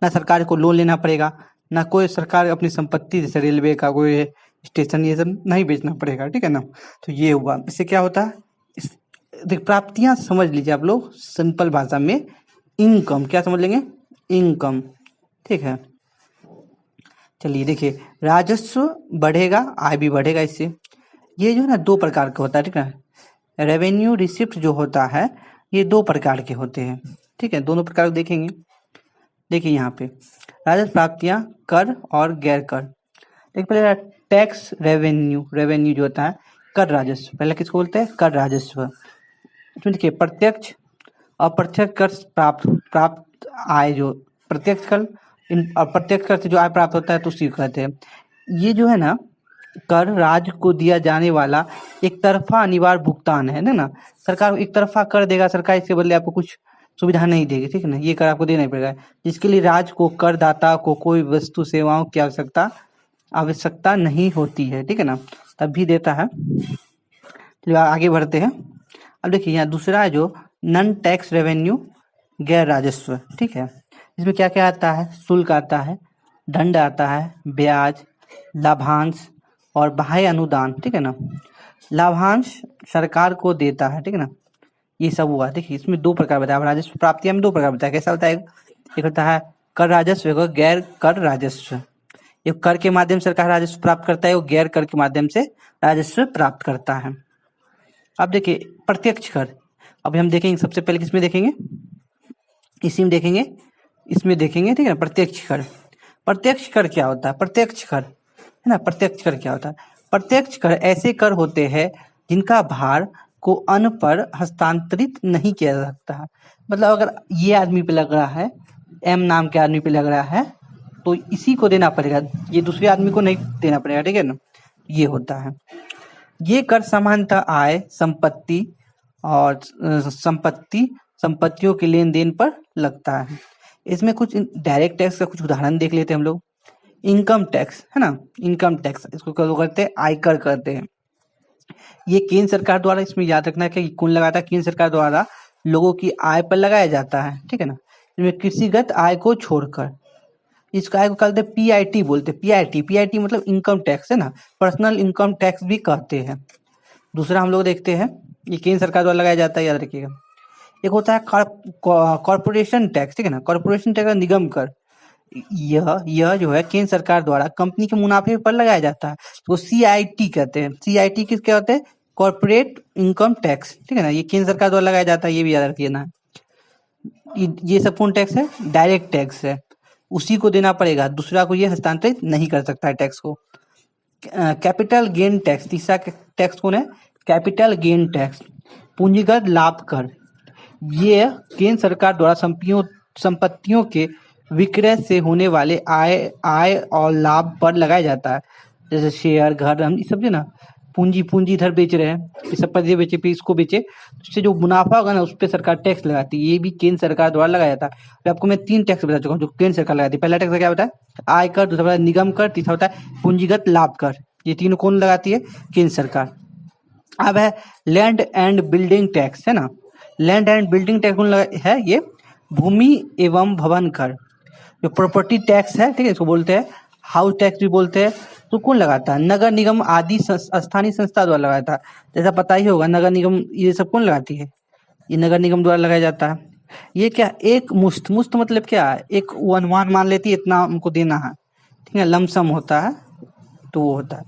ना सरकार को लोन लेना पड़ेगा, ना कोई सरकार अपनी संपत्ति जैसे रेलवे का कोई स्टेशन ये सब नहीं बेचना पड़ेगा, ठीक है ना। तो ये हुआ, इससे क्या होता है, देख प्राप्तियां समझ लीजिए आप लोग सिंपल भाषा में, इनकम, क्या समझ लेंगे, इनकम, ठीक है। चलिए देखिए, राजस्व बढ़ेगा, आय भी बढ़ेगा इससे। ये जो है ना 2 प्रकार का होता है, ठीक है। रेवेन्यू रिसिप्ट जो होता है ये 2 प्रकार के होते हैं, ठीक है, दोनों प्रकार देखेंगे। देखिए यहाँ पे राजस्व प्राप्तियां, कर और गैर कर। देखिए पहले टैक्स रेवेन्यू जो होता है, कर राजस्व, पहले किसको बोलते हैं, कर राजस्व। इसमें देखिए प्रत्यक्ष अप्रत्यक्ष कर प्राप्त आय, जो प्रत्यक्ष कर अप्रत्यक्ष कर से जो आय प्राप्त होता है तो उसी को कहते हैं। ये जो है ना कर राज्य को दिया जाने वाला एक तरफा अनिवार्य भुगतान है ना। सरकार एक तरफा कर देगा, सरकार इसके बदले आपको कुछ सुविधा नहीं देगी, ठीक है ना, ये कर आपको देना ही पड़ेगा, जिसके लिए राज्य को करदाता को कोई वस्तु सेवाओं की आवश्यकता नहीं होती है, ठीक है ना, तब भी देता है। चलिए आगे बढ़ते हैं। अब देखिए यहाँ दूसरा है जो नॉन टैक्स रेवेन्यू, गैर राजस्व, ठीक है। इसमें क्या क्या आता है, शुल्क आता है, दंड आता है, ब्याज, लाभांश और बाह्य अनुदान, ठीक है ना। लाभांश सरकार को देता है, ठीक है ना, ये सब हुआ। देखिए इसमें 2 प्रकार बताया, राजस्व प्राप्तियां में 2 प्रकार बताया, कैसा होता है, एक होता है कर राजस्व, एक गैर कर राजस्व। एक कर के माध्यम से सरकार राजस्व प्राप्त करता है, वो गैर कर के माध्यम से राजस्व प्राप्त करता है। अब देखिए प्रत्यक्ष कर, अब हम देखेंगे सबसे पहले किसमें देखेंगे, इसी में देखेंगे, इसमें देखेंगे, ठीक है। प्रत्यक्ष कर क्या होता है, प्रत्यक्ष कर है ना, प्रत्यक्ष कर क्या होता है, प्रत्यक्ष कर ऐसे कर होते हैं जिनका भार को अन्य पर हस्तांतरित नहीं किया जा सकता है। मतलब अगर ये आदमी पे लग रहा है, एम नाम के आदमी पे लग रहा है, तो इसी को देना पड़ेगा, ये दूसरे आदमी को नहीं देना पड़ेगा, ठीक है ना। ये होता है। ये कर सामान्यतः आय, संपत्ति और संपत्तियों के लेन देन पर लगता है। इसमें कुछ डायरेक्ट टैक्स का कुछ उदाहरण देख लेते हैं हम लोग। इनकम टैक्स है ना, इनकम टैक्स इसको करते हैं आयकर कहते हैं। ये केंद्र सरकार द्वारा, इसमें याद रखना है कि कौन लगाता है, केंद्र सरकार द्वारा लोगों की आय पर लगाया जाता है, ठीक है ना। इसमें कृषिगत आय को छोड़कर इस आय को कहते हैं पीआईटी बोलते हैं। पीआईटी मतलब इनकम टैक्स है ना, पर्सनल इनकम टैक्स भी कहते हैं। दूसरा हम लोग देखते हैं, ये केंद्र सरकार द्वारा लगाया जाता है, याद रखिएगा। एक होता है कॉर्पोरेशन टैक्स, ठीक है ना। कॉर्पोरेशन टैक्स निगम कर, यह जो है केंद्र सरकार द्वारा कंपनी के मुनाफे पर लगाया जाता है, तो सीआईटी कहते हैं। सीआईटी किस क्या होते हैं, कॉर्पोरेट इनकम टैक्स, ठीक है ना। ये केंद्र सरकार द्वारा लगाया जाता है, ये भी याद रखिए ना। ये सब कौन टैक्स है, डायरेक्ट टैक्स है, उसी को देना पड़ेगा, दूसरा को ये हस्तांतरित नहीं कर सकता है टैक्स को। कैपिटल गेन टैक्स, तीसरा टैक्स कौन है, कैपिटल गेन टैक्स, पूंजीगत लाभ कर। ये केंद्र सरकार द्वारा संपत्तियों के विक्रय से होने वाले आय और लाभ पर लगाया जाता है। जैसे शेयर, घर, हम ये सब जो ना पूंजी इधर बेच रहे हैं, इस सब पर ये बेचे, फिर इसको बेचे, उससे जो मुनाफा होगा ना उस पर सरकार टैक्स लगाती है। ये भी केंद्र सरकार द्वारा लगाया जाता है। तो आपको मैं 3 टैक्स बता चुका हूँ जो केंद्र सरकार लगाती है। पहला टैक्स क्या होता है, आय कर, दूसरा होता है निगम कर, तीसरा होता है पूंजीगत लाभ कर। ये तीनों कौन लगाती है, केंद्र सरकार। अब है लैंड एंड बिल्डिंग टैक्स, है ना। लैंड एंड बिल्डिंग टैक्स कौन है, ये भूमि एवं भवन कर। जो प्रॉपर्टी टैक्स है, ठीक है, इसको बोलते हैं हाउस टैक्स भी बोलते हैं। तो कौन लगाता है, नगर निगम आदि स्थानीय संस्था द्वारा लगाता है। जैसा पता ही होगा नगर निगम, ये सब कौन लगाती है, ये नगर निगम द्वारा लगाया जाता है। ये क्या, एक मुश्त मतलब क्या है, एक वो अनुमान मान लेती है इतना हमको देना है, ठीक है, लमसम होता है, तो वो होता है।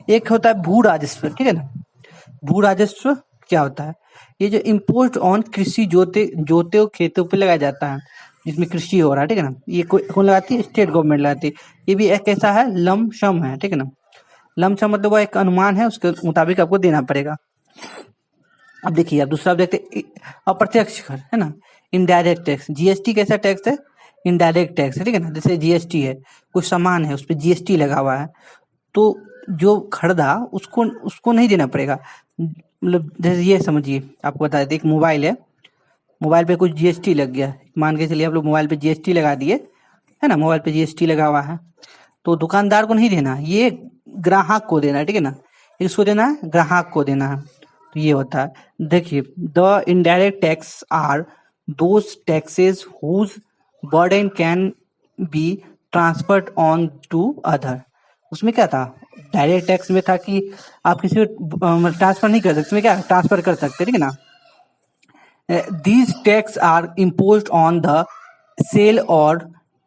एक होता है भू राजस्व, ठीक है ना। भू राजस्व क्या होता है, ये जो इम्पोस्ट ऑन कृषि जोते खेतों पे लगाया जाता है, जिसमें कृषि हो रहा है, ठीक है ना। ये कौन लगाती है, स्टेट गवर्नमेंट लगाती है। ये भी एक ऐसा है लमसम है, ठीक है ना। लमसम मतलब वो एक अनुमान है, उसके मुताबिक आपको देना पड़ेगा। अब देखिए, अब दूसरा देखते अप्रत्यक्ष कर, है ना, इनडायरेक्ट टैक्स। जीएसटी कैसा टैक्स है, इनडायरेक्ट टैक्स है, ठीक है ना। जैसे जीएसटी है, कुछ सामान है उस पर जीएसटी लगा हुआ है, तो जो खरीदा उसको नहीं देना पड़ेगा। मतलब जैसे ये समझिए, आपको बता देते, एक मोबाइल है, मोबाइल पे कुछ जीएसटी लग गया, मान के चलिए आप लोग मोबाइल पे जीएसटी लगा दिए, है ना, मोबाइल पे जीएसटी लगा हुआ है, तो दुकानदार को नहीं देना, ये ग्राहक को देना है, ठीक है ना। इसको देना है, ग्राहक को देना है। तो ये होता है। देखिए, the indirect tax are those taxes whose burden can be transferred on to other. उसमें क्या था, डायरेक्ट टैक्स में था कि आप किसी को ट्रांसफर नहीं कर सकते, इसमें क्या ट्रांसफर कर सकते, ठीक है ना। These tax are imposed on the sale or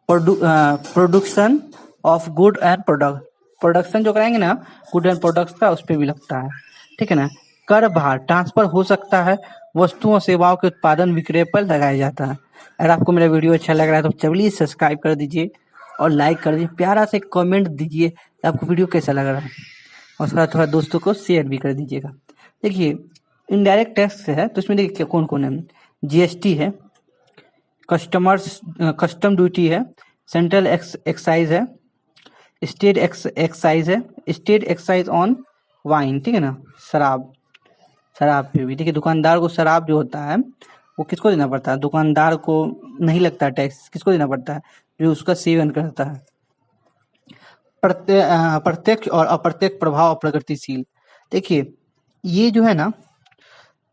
production of good and product। Production जो कराएंगे ना गुड एंड प्रोडक्ट्स का, उस पर भी लगता है, ठीक है ना। कर भार ट्रांसफर हो सकता है, वस्तुओं सेवाओं के उत्पादन विक्रय पर लगाया जाता है। अगर आपको मेरा वीडियो अच्छा लग रहा है तो चलिए सब्सक्राइब कर दीजिए और लाइक कर दीजिए, प्यारा से कमेंट दीजिए कि आपको वीडियो कैसा लग रहा है, और थोड़ा दोस्तों को शेयर भी कर दीजिएगा। देखिए, इनडायरेक्ट टैक्स है, तो इसमें देखिए कौन कौन है, जीएसटी है, कस्टम ड्यूटी है, सेंट्रल एक्साइज है, स्टेट एक्साइज है, स्टेट एक्साइज ऑन वाइन, ठीक है ना, शराब पे भी। देखिए, दुकानदार को शराब जो होता है वो किसको देना पड़ता है, दुकानदार को नहीं लगता टैक्स, किसको देना पड़ता है, जो उसका सेवन करता है। प्रत्यक्ष और अप्रत्यक्ष प्रभाव प्रगतिशील। देखिए, ये जो है ना,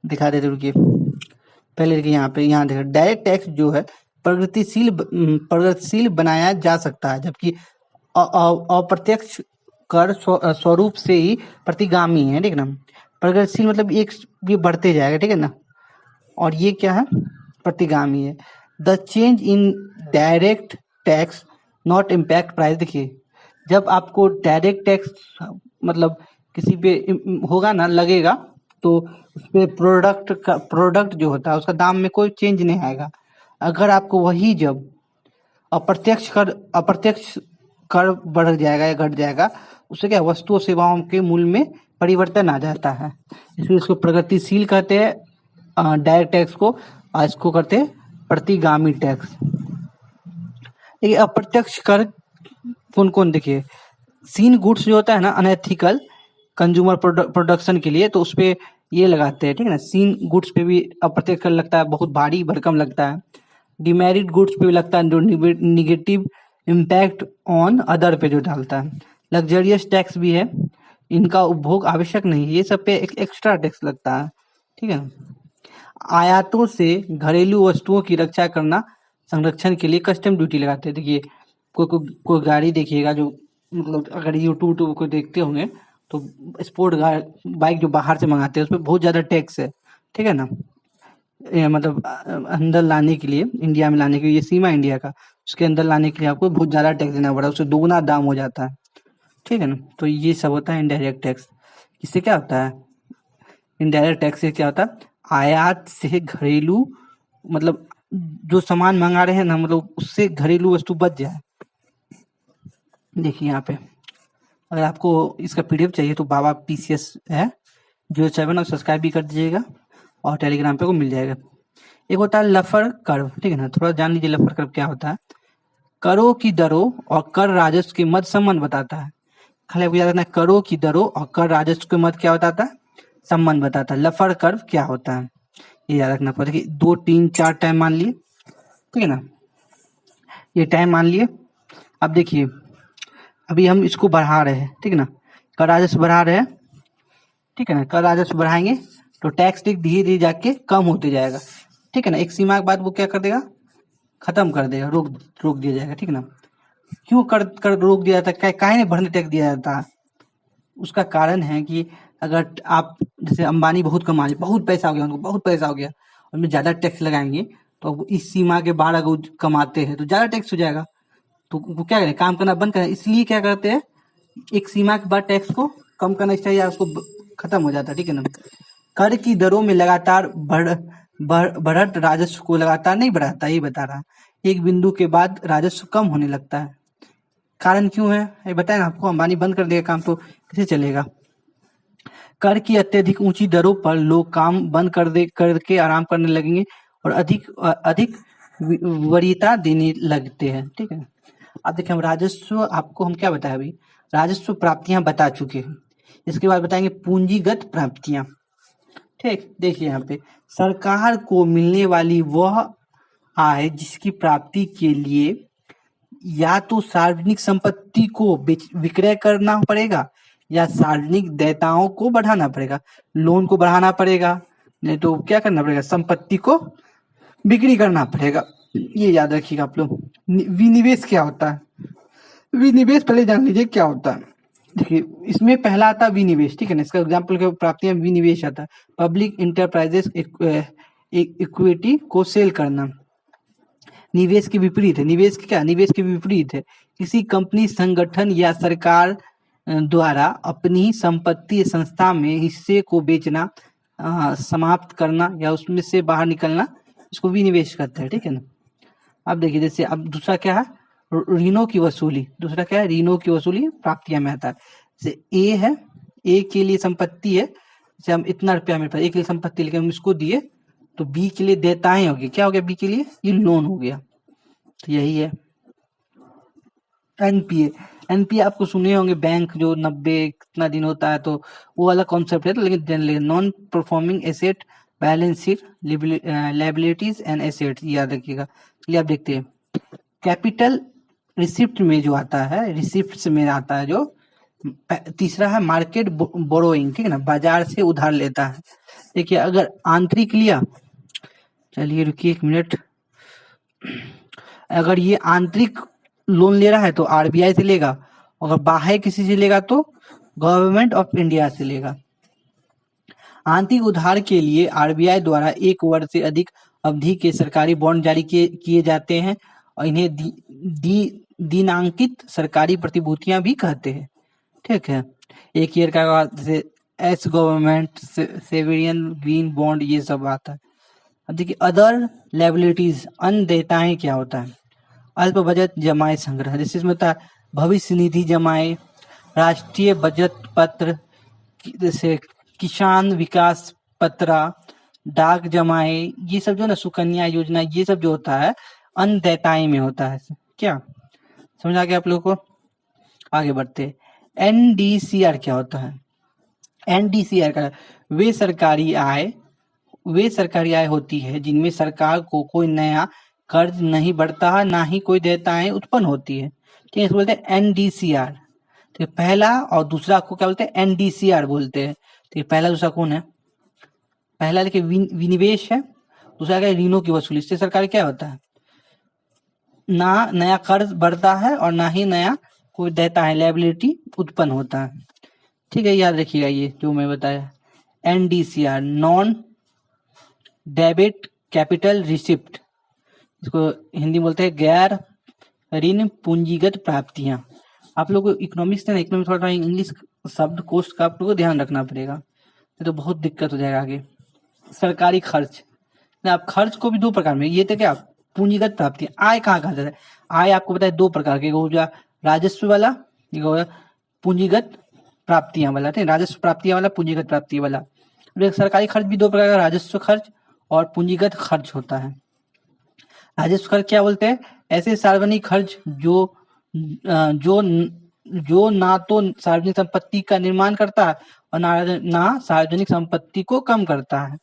दिखा देते रुकिए, पहले देखिए यहाँ देखिए, डायरेक्ट टैक्स जो है प्रगतिशील बनाया जा सकता है, जबकि अप्रत्यक्ष कर स्वरूप से ही प्रतिगामी है, ठीक है ना। प्रगतिशील मतलब एक ये बढ़ते जाएगा, ठीक है ना, और ये क्या है, प्रतिगामी है। The change in direct tax not impact price. देखिए, जब आपको डायरेक्ट टैक्स मतलब किसी पे होगा ना, लगेगा, तो उस पे प्रोडक्ट जो होता है उसका दाम में कोई चेंज नहीं आएगा। अगर आपको वही जब अप्रत्यक्ष कर बढ़ जाएगा या घट जाएगा, उससे क्या वस्तु और सेवाओं के मूल्य में परिवर्तन आ जाता है, इसलिए इसको प्रगतिशील कहते हैं डायरेक्ट टैक्स को, और इसको करते हैं प्रतिगामी टैक्स। ये अप्रत्यक्ष कर कौन कौन, देखिए सीन गुड्स जो होता है ना अनएथिकल कंज्यूमर प्रोडक्शन के लिए, तो उस पे ये लगाते हैं, ठीक है ना। सीन गुड्स पे भी अप्रत्यक्ष कर लगता है, बहुत भारी भरकम लगता है। डिमेरिट गुड्स पे भी लगता है, जो निगेटिव इम्पैक्ट ऑन अदर पे जो डालता है। लग्जरियस टैक्स भी है, इनका उपभोग आवश्यक नहीं, ये सब पे एक एक्स्ट्रा टैक्स लगता है, ठीक है ना। आयातों से घरेलू वस्तुओं की रक्षा करना, संरक्षण के लिए कस्टम ड्यूटी लगाते हैं। देखिए कोई गाड़ी देखिएगा जो, मतलब अगर यूट्यूब को देखते होंगे तो स्पोर्ट बाइक जो बाहर से मंगाते हैं उस पर बहुत ज्यादा टैक्स है, ठीक है ना। मतलब अंदर लाने के लिए, इंडिया में लाने के लिए, ये सीमा इंडिया का, उसके अंदर लाने के लिए आपको बहुत ज्यादा टैक्स देना पड़ा है, उससे दोगुना दाम हो जाता है, ठीक है ना। तो ये सब होता है इनडायरेक्ट टैक्स। इससे क्या होता है, इनडायरेक्ट टैक्स से क्या होता है, आयात से घरेलू, मतलब जो सामान मंगा रहे हैं ना, मतलब उससे घरेलू वस्तु बच जाए। देखिए यहाँ पे अगर आपको इसका पीडीएफ चाहिए तो बाबा पीसीएस है 07, और सब्सक्राइब भी कर दीजिएगा, और टेलीग्राम पे को मिल जाएगा। एक होता है लफर कर्व, ठीक है ना, थोड़ा जान लीजिए लफर कर्व क्या होता है। करों की दरों और कर राजस्व के मध्य संबंध बताता है। खाली आपको याद रखना है, करों की दरों और कर राजस्व के मध्य क्या बताता है, संबंध बताता है। लफर कर्व क्या होता है ये याद रखना पड़ेगा। 2 3 4 टाइम मान लिए, ठीक है ना, ये टाइम मान लिए। अब देखिए अभी हम इसको बढ़ा रहे हैं, ठीक है ना, कर राजस्व बढ़ा रहे हैं, ठीक है ना। कर राजस्व बढ़ाएंगे तो टैक्स धीरे धीरे जाके कम होते जाएगा, ठीक है ना। एक सीमा के बाद वो क्या कर देगा, खत्म कर देगा, रोक दिया जाएगा, ठीक है ना। क्यों कर रोक दिया जाता है, काहे नहीं बढ़ने टैक्स दिया जाता है? उसका कारण है कि अगर आप जैसे अंबानी बहुत कमा रहे, बहुत पैसा हो गया उनको, बहुत पैसा हो गया, और उनमें ज्यादा टैक्स लगाएंगे तो वो इस सीमा के बाहर अगर कमाते हैं तो ज्यादा टैक्स हो जाएगा, तो वो क्या करें, काम करना बंद करें। इसलिए क्या करते हैं, एक सीमा के बाद टैक्स को कम करना चाहिए, उसको खत्म हो जाता है, ठीक है ना। कर की दरों में लगातार बढ़त राजस्व को लगातार नहीं बढ़ाता, ये बता रहा। एक बिंदु के बाद राजस्व कम होने लगता है, कारण क्यों है ये बताए ना आपको। अंबानी बंद कर देगा काम तो कैसे चलेगा। कर की अत्यधिक ऊंची दरों पर लोग काम बंद करके आराम करने लगेंगे, और अधिक अधिक वरीयता देने लगते हैं, ठीक है। अब देखिए हम राजस्व, आपको हम क्या बताया अभी, राजस्व प्राप्तियां बता चुके हैं। इसके बाद बताएंगे पूंजीगत प्राप्तियां, ठीक। देखिए यहाँ पे सरकार को मिलने वाली वह आय जिसकी प्राप्ति के लिए या तो सार्वजनिक संपत्ति को विक्रय करना पड़ेगा, या सार्वजनिक देयताओं को बढ़ाना पड़ेगा। लोन को बढ़ाना पड़ेगा, नहीं तो क्या करना पड़ेगा, संपत्ति को बिक्री करना पड़ेगा। ये याद रखिएगा आप लोग। विनिवेश क्या होता है, विनिवेश पहले जान लीजिए क्या होता है। देखिए इसमें पहला आता है विनिवेश, ठीक है ना, इसका एग्जाम्पल के प्राप्तियां विनिवेश आता है। पब्लिक इंटरप्राइजेस इक्विटी को सेल करना। निवेश के विपरीत है, निवेश क्या, निवेश के विपरीत है, किसी कंपनी, संगठन या सरकार द्वारा अपनी संपत्ति संस्था में हिस्से को बेचना, समाप्त करना या उसमें से बाहर निकलना, इसको विनिवेश करते हैं, ठीक है ना। अब देखिए जैसे अब दूसरा क्या है, ऋणों की वसूली। दूसरा क्या है, ऋणों की वसूली प्राप्तियां में आता है। जैसे ए है, ए के लिए संपत्ति है, जैसे हम इतना रुपया मेरे पास, ए के लिए संपत्ति लेके हम इसको दिए, तो बी के लिए देयताएं हो गई, क्या हो गया, बी के लिए ये लोन हो गया, तो यही है। एनपीए, एनपीए आपको सुने होंगे, बैंक जो 90 कितना दिन होता है, तो वो वाला कॉन्सेप्ट है, तो लेकिन non performing asset, balance sheet, liabilities and assets, याद रखिएगा। चलिए आप देखते हैं कैपिटल रिसिप्ट में जो आता है, रिसिप्ट में आता है जो तीसरा है मार्केट बोरोइंग, ठीक है ना, बाजार से उधार लेता है। देखिए अगर आंतरिक लिया, चलिए रुकिए 1 मिनट, अगर ये आंतरिक लोन ले रहा है तो आरबीआई से लेगा, अगर बाहर किसी से लेगा तो गवर्नमेंट ऑफ इंडिया से लेगा। आंतरिक उधार के लिए आरबीआई द्वारा 1 वर्ष से अधिक अवधि के सरकारी बॉन्ड जारी किए जाते हैं, और इन्हें दिनांकित सरकारी प्रतिभूतियां भी कहते हैं, ठीक है। 1 ईयर का जैसे एस गवर्नमेंट, सेवेरियन, ग्रीन बॉन्ड, ये सब आता है। अब देखिए अदर लायबिलिटीज, अन्य देयताएं क्या होता है, अल्प बचत जमाए संग्रह, जैसे इसमें होता है भविष्य निधि जमाए, राष्ट्रीय बचत पत्र, जैसे किसान विकास पत्रा, डाक जमाए, ये सब जो ना सुकन्या योजना, ये सब जो होता है अन्नदाताएं में होता है। क्या समझ आ गया आप लोगों को? आगे बढ़ते। एनडीसीआर क्या होता है? एनडीसीआर का वे सरकारी आय होती है जिनमें सरकार को कोई नया कर्ज नहीं बढ़ता है, ना ही कोई देयताएं उत्पन्न होती है। ठीक है, इसको बोलते हैं एनडीसीआर। तो पहला और दूसरा को क्या बोलते हैं? एनडीसीआर बोलते हैं। तो पहला दूसरा कौन है? पहला देखिए विनिवेश है, दूसरा क्या? ऋणों की वसूली। इससे सरकार क्या होता है? ना नया कर्ज बढ़ता है और ना ही नया कोई देता है, लायबिलिटी उत्पन्न होता है। ठीक है, याद रखिएगा ये जो मैं बताया। एनडीसीआर, नॉन डेबिट कैपिटल रिसिप्ट, इसको हिंदी में बोलते हैं गैर ऋण पूंजीगत प्राप्तियां। आप लोग को इकोनॉमिक्स है ना, इकोनॉमिक्स थोड़ा इंग्लिश शब्द कोश का आप लोग को ध्यान रखना पड़ेगा, नहीं तो बहुत दिक्कत हो जाएगा आगे। सरकारी खर्च, आप खर्च को भी दो प्रकार में, ये तो क्या पूंजीगत प्राप्तियां। आय कहाँ कहा जाता है? आय आपको पता है दो प्रकार के, हो गया राजस्व वाला, एक हो गया पूंजीगत प्राप्तियां वाला। ठीक है, राजस्व प्राप्तियां वाला, पूंजीगत प्राप्ति वाला। सरकारी खर्च भी दो प्रकार का, राजस्व खर्च और पूंजीगत खर्च होता है। राजस्व खर्च क्या बोलते हैं? ऐसे सार्वजनिक खर्च जो ना तो सार्वजनिक संपत्ति का निर्माण करता है और ना सार्वजनिक संपत्ति को कम करता है।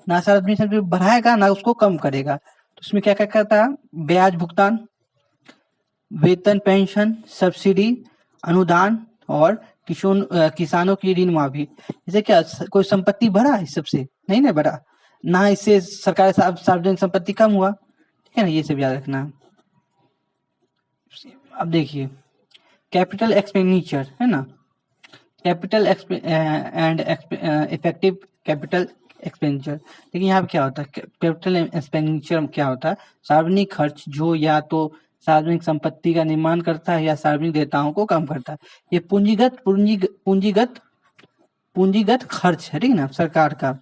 ना सार्वजनिक संपत्ति बढ़ाएगा ना उसको कम करेगा। तो इसमें क्या क्या करता है? ब्याज भुगतान, वेतन, पेंशन, सब्सिडी, अनुदान और किसानों की ऋण माफी। जैसे क्या कोई संपत्ति बढ़ा है? सबसे नहीं ना बढ़ा, ना इससे सरकार सार्वजनिक संपत्ति कम हुआ। ठीक है ना, ये सब याद रखना। अब देखिए कैपिटल एक्सपेंडिचर है ना, capital and effective capital expenditure. लेकिन यहाँ पे क्या होता है? कैपिटल एक्सपेंडिचर क्या होता है? सार्वजनिक खर्च जो या तो सार्वजनिक संपत्ति का निर्माण करता है या सार्वजनिक देयताओं को कम करता है। ये पूंजीगत खर्च है, ठीक है ना, सरकार का।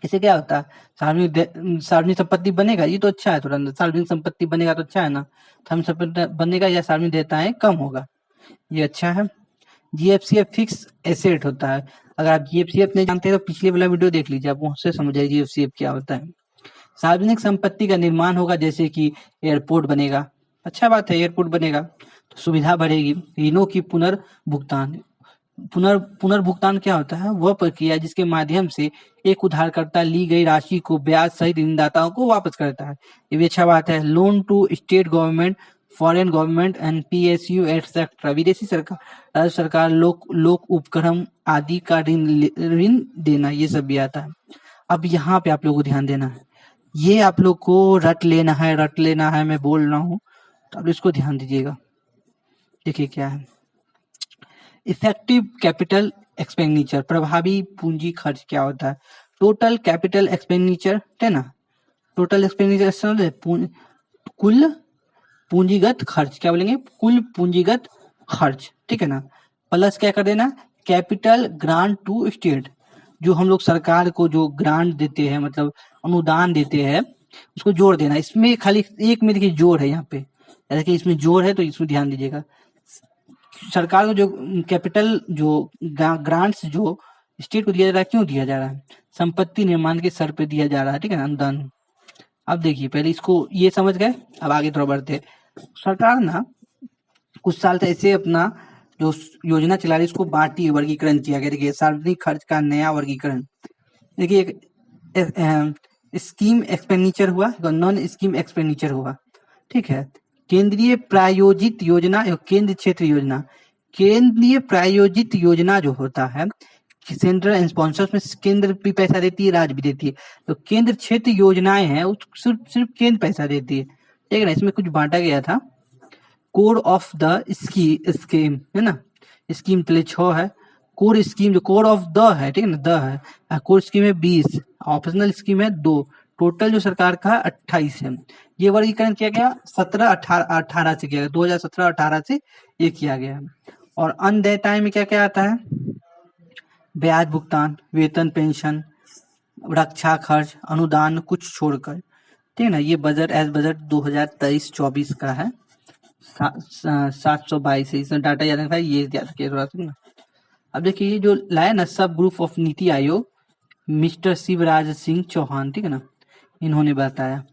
इससे क्या होता है? सार्वजनिक संपत्ति बनेगा, ये तो अच्छा है, थोड़ा सार्वजनिक संपत्ति बनेगा तो अच्छा है ना, सार्वजनिक संपत्ति बनेगा या सार्वजनिक देयताएं कम होगा, ये अच्छा है। जीएफसीएफ फिक्स एसेट होता है। अगर आप जीएफसीएफ नहीं जानते तो पिछले वाला वीडियो देख लीजिए, आप उससे समझ जाइए जीएफसीएफ क्या होता है। सार्वजनिक संपत्ति का निर्माण होगा, जैसे कि एयरपोर्ट बनेगा, अच्छा बात है, एयरपोर्ट बनेगा तो सुविधा बढ़ेगी। ऋणों की पुनर्भुगतान, पुनर्भुगतान क्या होता है? वह प्रक्रिया जिसके माध्यम से एक उधारकर्ता ली गई राशि को ब्याज सहित ऋणदाताओं को वापस करता है, ये भी अच्छा बात है। Loan to state government, foreign government and PSU etcetera, विदेशी सरकार, राज्य सरकार, लोक उपक्रम आदि का ऋण देना, ये सब भी आता है। अब यहाँ पे आप लोगों को ध्यान देना है, ये आप लोग को रट लेना है, मैं बोल रहा हूँ तो आप इसको ध्यान दीजिएगा। देखिए क्या है इफेक्टिव कैपिटल एक्सपेंडिचर, प्रभावी पूंजी खर्च क्या होता है? टोटल कैपिटल एक्सपेंडिचर है ना, टोटल एक्सपेंडिचर कुल पूंजीगत खर्च, क्या बोलेंगे? कुल पूंजीगत खर्च, ठीक है ना, प्लस क्या कर देना? कैपिटल ग्रांट टू स्टेट, जो हम लोग सरकार को जो ग्रांट देते हैं, मतलब अनुदान देते हैं, उसको जोड़ देना। इसमें खाली एक में देखिए जोड़ है यहाँ पे, जैसे कि इसमें जोड़ है तो इसमें ध्यान दीजिएगा। सरकार को जो कैपिटल जो ग्रांट्स जो स्टेट को दिया जा रहा है, क्यों दिया जा रहा है? संपत्ति निर्माण के सर पे दिया जा रहा है, ठीक है ना, अनुदान। अब देखिए पहले इसको ये समझ गए, अब आगे थोड़ा बढ़ते। सरकार ना कुछ साल से ऐसे अपना जो योजना चला रही है उसको बांटी, वर्गीकरण किया गया। देखिए सार्वजनिक खर्च का नया वर्गीकरण, देखिए एक स्कीम एक्सपेंडिचर हुआ, नॉन स्कीम एक्सपेंडिचर हुआ, ठीक है। केंद्रीय प्रायोजित योजना, केंद्र क्षेत्र योजना। केंद्रीय प्रायोजित योजना जो होता है, सेंट्रल स्पॉन्सर्स में केंद्र भी पैसा देती है, राज्य भी देती है। तो केंद्र क्षेत्र योजनाएं हैं, सिर्फ केंद्र पैसा देती है, ठीक है ना। इसमें कुछ बांटा गया था। कोड ऑफ द स्कीम है ना, स्कीम पहले 6 है, कोर स्कीम जो कोड ऑफ द है, ठीक है ना, द है, कोर स्कीम है 20, ऑप्शनल स्कीम है 2, टोटल जो सरकार का 28 है। ये वर्गीकरण किया गया 17-18 से किया गया, 2017-18 से ये किया गया। और अन्नदेयताएं में क्या क्या आता है? ब्याज भुगतान, वेतन, पेंशन, रक्षा खर्च, अनुदान कुछ छोड़कर, ठीक है ना। ये बजट 2023-24 का है। 722 है। इसमें डाटा याद रखना है, ये याद रखिए थोड़ा सा ना। अब देखिए ये जो लाया ना सब group of NITI Aayog, mister Shivraj Singh Chauhan, ठीक है ना, इन्होंने बताया।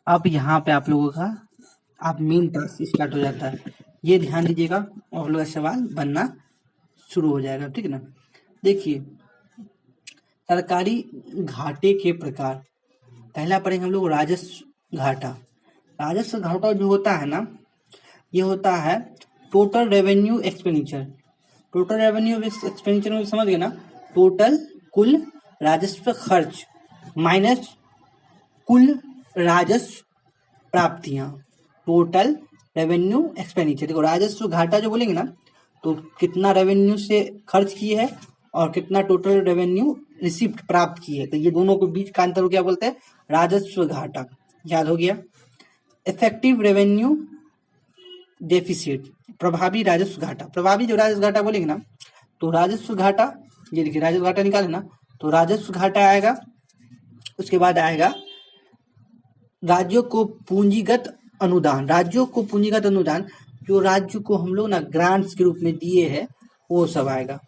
अब यहाँ पे आप लोगों का आप मेन टास्क स्टार्ट हो जाता है। ये ध्यान दीजिएगा और लोग सवाल बनना शुरू हो जाएगा, ठीक है ना। देखिए सरकारी घाटे के प्रकार, पहला पढ़ेंगे हम लोग राजस्व घाटा। राजस्व घाटा जो होता है ना, ये होता है total revenue expenditure. Total revenue expenditure में समझ गए ना, टोटल कुल राजस्व खर्च माइनस कुल राजस्व प्राप्तियां। टोटल रेवेन्यू एक्सपेंडिचर, देखो राजस्व घाटा जो बोलेंगे ना, तो कितना रेवेन्यू से खर्च किए है और कितना टोटल रेवेन्यू रिसिप्ट प्राप्त की है, तो ये दोनों के बीच का अंतर को क्या बोलते हैं, राजस्व घाटा। याद हो गया। इफेक्टिव रेवेन्यू डेफिसिट, प्रभावी राजस्व घाटा। प्रभावी जो राजस्व घाटा बोलेंगे ना, तो राजस्व घाटा, ये देखिए राजस्व घाटा निकाले ना, तो राजस्व घाटा आएगा, उसके बाद आएगा राज्यों को पूंजीगत अनुदान। राज्यों को पूंजीगत अनुदान, जो राज्य को हम लोग ना ग्रांट्स के रूप में दिए हैं, वो सब आएगा।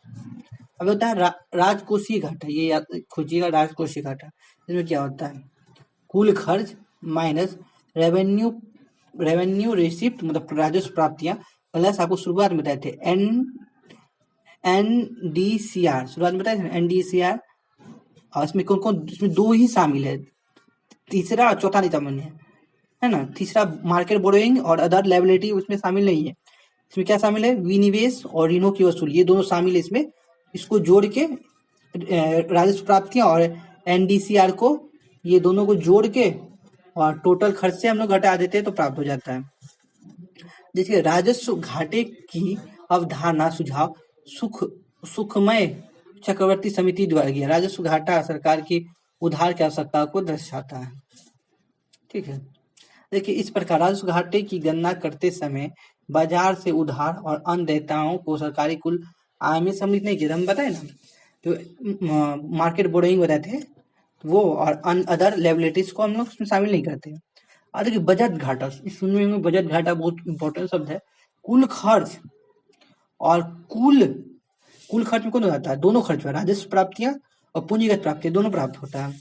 अब होता है राजकोषीय घाटा, ये याद खोजिएगा, राजकोषीय घाटा। इसमें क्या होता है, कुल खर्च माइनस रेवेन्यू रिसिप्ट, मतलब राजस्व प्राप्तियां, प्लस आपको शुरुआत में बताए थे एनडीसीआर, शुरुआत में बताए थे एनडीसीआर। और इसमें कौन कौन, इसमें दो ही शामिल है, तीसरा और चौथा नहीं शामिल है ना। तीसरा मार्केट बोरोइंग और अदर लायबिलिटी उसमें शामिल नहीं है। इसमें क्या शामिल है, विनिवेश और ऋणों की वसूली, ये दोनों शामिल है इसमें। इसको जोड़ के राजस्व प्राप्तियां और एनडीसीआर को, ये दोनों को जोड़ के और टोटल खर्च से हम लोग घटा देते हैं तो प्राप्त हो जाता है। देखिए राजस्व घाटे की अवधारणा सुझाव सुखमय चक्रवर्ती समिति द्वारा किया। राजस्व घाटा सरकार की उधार की आवश्यकता को दर्शाता है, ठीक है। देखिए इस प्रकार राजस्व घाटे की गणना करते समय बाजार से उधार और अन्य देयताओं को सरकारी कुल आय में सम्मिलित नहीं किया। हम बताए ना, तो मार्केट बोरोइंग बताए थे वो, और अदर लायबिलिटीज को हम लोग उसमें शामिल नहीं करते। और देखिए बजट घाटा, सुनने में बजट घाटा बहुत इंपॉर्टेंट शब्द है। कुल खर्च और कुल खर्च में कौन हो जाता है, दोनों खर्च में राजस्व प्राप्तियां और पूंजीगत प्राप्तियां दोनों प्राप्त होता है।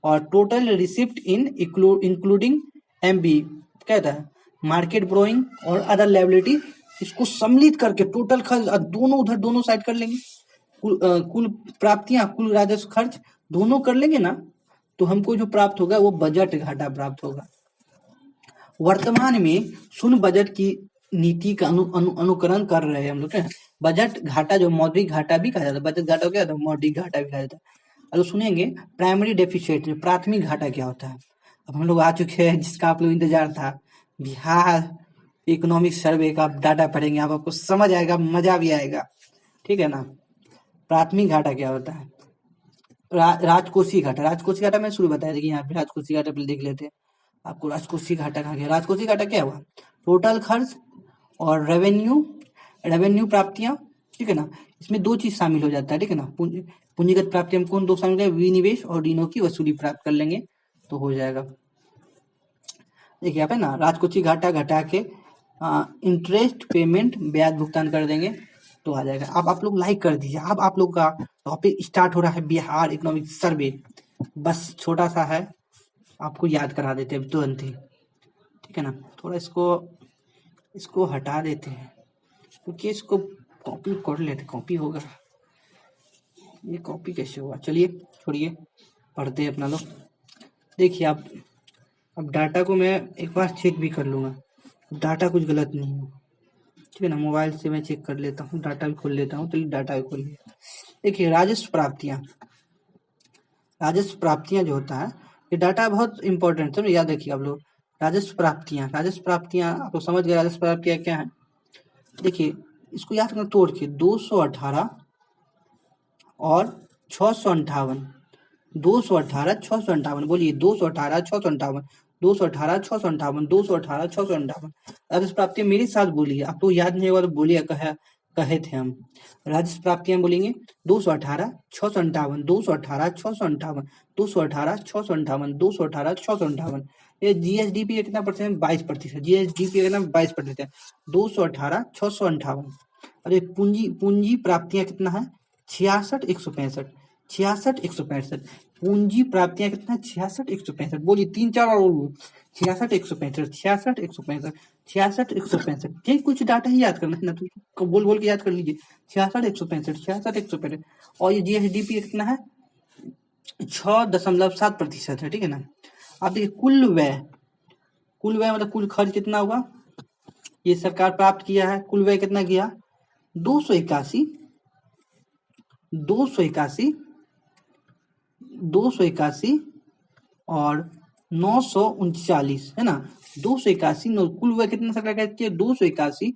और टोटल रिसिप्ट इन इंक्लूडिंग एमबी कहता है मार्केट ब्रोइंग और अदर लायबिलिटी, इसको सम्मिलित करके टोटल खर्च दोनों उधर दोनों साइड कर लेंगे। कुल प्राप्तियां कुल राजस्व खर्च दोनों कर लेंगे ना, तो हमको जो प्राप्त होगा वो बजट घाटा प्राप्त होगा। वर्तमान में शून्य बजट की नीति का अनुकरण कर रहे हैं हम लोग। बजट घाटा जो मौद्रिक घाटा भी कहा जाता है, बजट घाटा क्या होता है, मौद्रिक घाटा भी कहा जाता है। अगर सुनेंगे प्राइमरी डेफिसिट, प्राथमिक घाटा क्या होता है। अब हम लोग आ चुके हैं जिसका आप लोग इंतजार था, बिहार इकोनॉमिक सर्वे का डाटा पढ़ेंगे, आपको समझ आएगा, मजा भी आएगा, ठीक है ना। प्राथमिक घाटा क्या होता है, राजकोषीय घाटा। राजकोषीय घाटा मैं शुरू बताया था कि यहाँ पे राजकोषीय घाटा पहले देख लेते हैं। आपको राजकोषीय घाटा कहाँ गया, राजकोषीय घाटा क्या हुआ, टोटल खर्च और रेवेन्यू प्राप्तियां, ठीक है ना। इसमें दो चीज शामिल हो जाता है, ठीक है ना। पूंजीगत प्राप्तियां कौन दो शामिल है, विनिवेश और ऋणों की वसूली प्राप्त कर लेंगे तो हो जाएगा। देखिए यहाँ पे ना राजकोषीय घाटा घटा के इंटरेस्ट पेमेंट ब्याज भुगतान कर देंगे तो आ जाएगा। अब आप लोग लाइक कर दीजिए। अब आप लोग का टॉपिक स्टार्ट हो रहा है बिहार इकोनॉमिक सर्वे, बस छोटा सा है, आपको याद करा देते हैं तुरंत ही, ठीक है ना। थोड़ा इसको हटा देते हैं क्योंकि इसको कॉपी कर लेते, कॉपी होगा, ये कॉपी कैसे होगा, चलिए छोड़िए, पढ़ते हैं अपना लोग। देखिए आप, अब डाटा को मैं एक बार चेक भी कर लूँगा, डाटा कुछ गलत नहीं हो, ठीक है ना। मोबाइल से मैं चेक कर लेता हूँ, डाटा भी खोल लेता हूँ, चलिए डाटा भी खोल लिया। देखिए राजस्व प्राप्तियां जो होता है, ये डाटा बहुत इंपॉर्टेंट है, याद रखिए आप लोग। राजस्व प्राप्तियां आप लोग समझ गए राजस्व प्राप्तियां क्या है। देखिए इसको याद करना, तोड़ के 218 और 658, 218 बोलिए, 218 658, 218 658, 218 658। राजस्व प्राप्तियां मेरे साथ बोलिए, आपको याद नहीं होगा तो बोलिए, कहे थे हम। राजस्व प्राप्तियां बोलेंगे 218 658, 218 658, 218 658, 218 658। ये जीएसडीपी का कितना परसेंट? 22%। जीएसडीपी का कितना? 22%। 218, 658। अरे पूंजी पूंजी प्राप्तियां कितना है? 66,165। 66,165 पूंजी प्राप्तियां कितना? 66,165। बोलिए 3-4 और बोलो। 66,165, 66,165, 66,165। यही कुछ डाटा ही याद करना है ना, तो बोल बोल के याद कर लीजिए। 66,165, 66,165। और ये जीएसडीपी कितना है? 6.7% है, ठीक है ना। अब देखिए कुल व्यय मतलब कुल खर्च कितना हुआ, ये सरकार प्राप्त किया है। कुल व्यय कितना किया? 281, 281, 281 और 939 है ना। 281 कुल व्यय कितना सरकार कहती है? 281,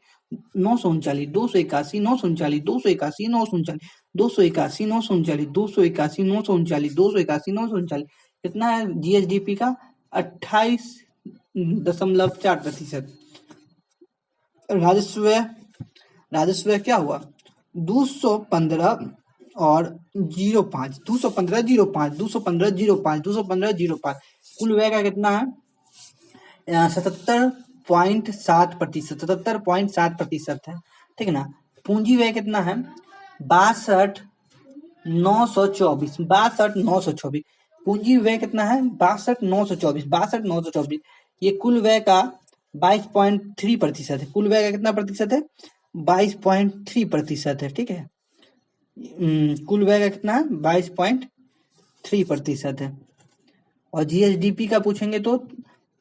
939, 281, 939, 281, 939, 281, 939, 281, 939, 281, 939। कितना है जीएसडीपी का? 28.4%। राजस्व राजस्व क्या हुआ? 215 और 05, 215, 05, 215, 05, 215, 05। कुल व्यय का कितना है? 77.7%, 77.7% है, ठीक है ना। पूंजी व्यय कितना है? 62,924, 62,924। पूंजी व्यय कितना है? 62,924, 62,924। ये कुल व्यय का 22.3% है। कुल व्यय का कितना प्रतिशत है? 22.3% है, ठीक है। कुल व्यय का कितना है? 22.3% है। और जीएसडीपी का पूछेंगे तो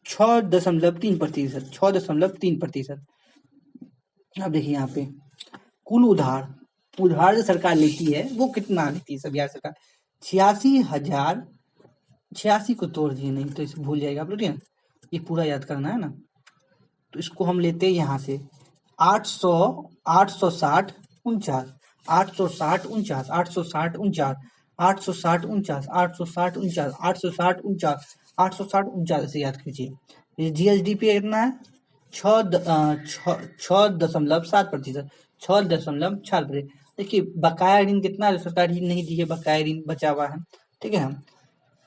6.3%, 6.3%। अब देखिए यहाँ पे कुल उधार जो सरकार लेती है वो कितना लेती है सब बिहार सरकार? 86,000, 86 को तोड़ दिए नहीं तो इसे भूल जाएगा आप लोग, ठीक है। ये पूरा याद करना है ना, तो इसको हम लेते हैं यहाँ से 800, 860, 49, 860, 49, 860, 49, 860, 49, 860, 49, 860, 49, 860, 49 से याद कीजिए। ये जीएसडीपी कितना है? 6.7%, 6.7%। देखिए बकाया ऋण कितना है? सरकार ऋण नहीं दी है, बकाया ऋण बचा हुआ है, ठीक है।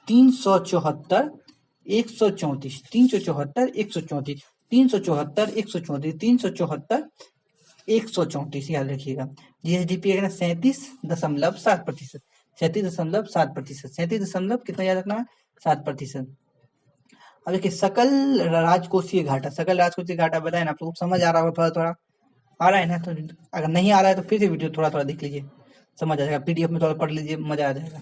374, 134, 374, 134, 374, 134, 374, 134 याद रखिएगा। जीएसडीपी का 37.7%, 37.7%, 37 कितना याद रखना है? 7%। अब देखिए सकल राजकोषीय घाटा, सकल राजकोषीय घाटा बताए ना, आप लोग समझ आ रहा होगा, थोड़ा थोड़ा आ रहा है ना। तो अगर नहीं आ रहा है तो फिर से वीडियो थोड़ा थोड़ा देख लीजिए, समझ आ जाएगा। पीडीएफ में थोड़ा पढ़ लीजिए, मजा आ जाएगा।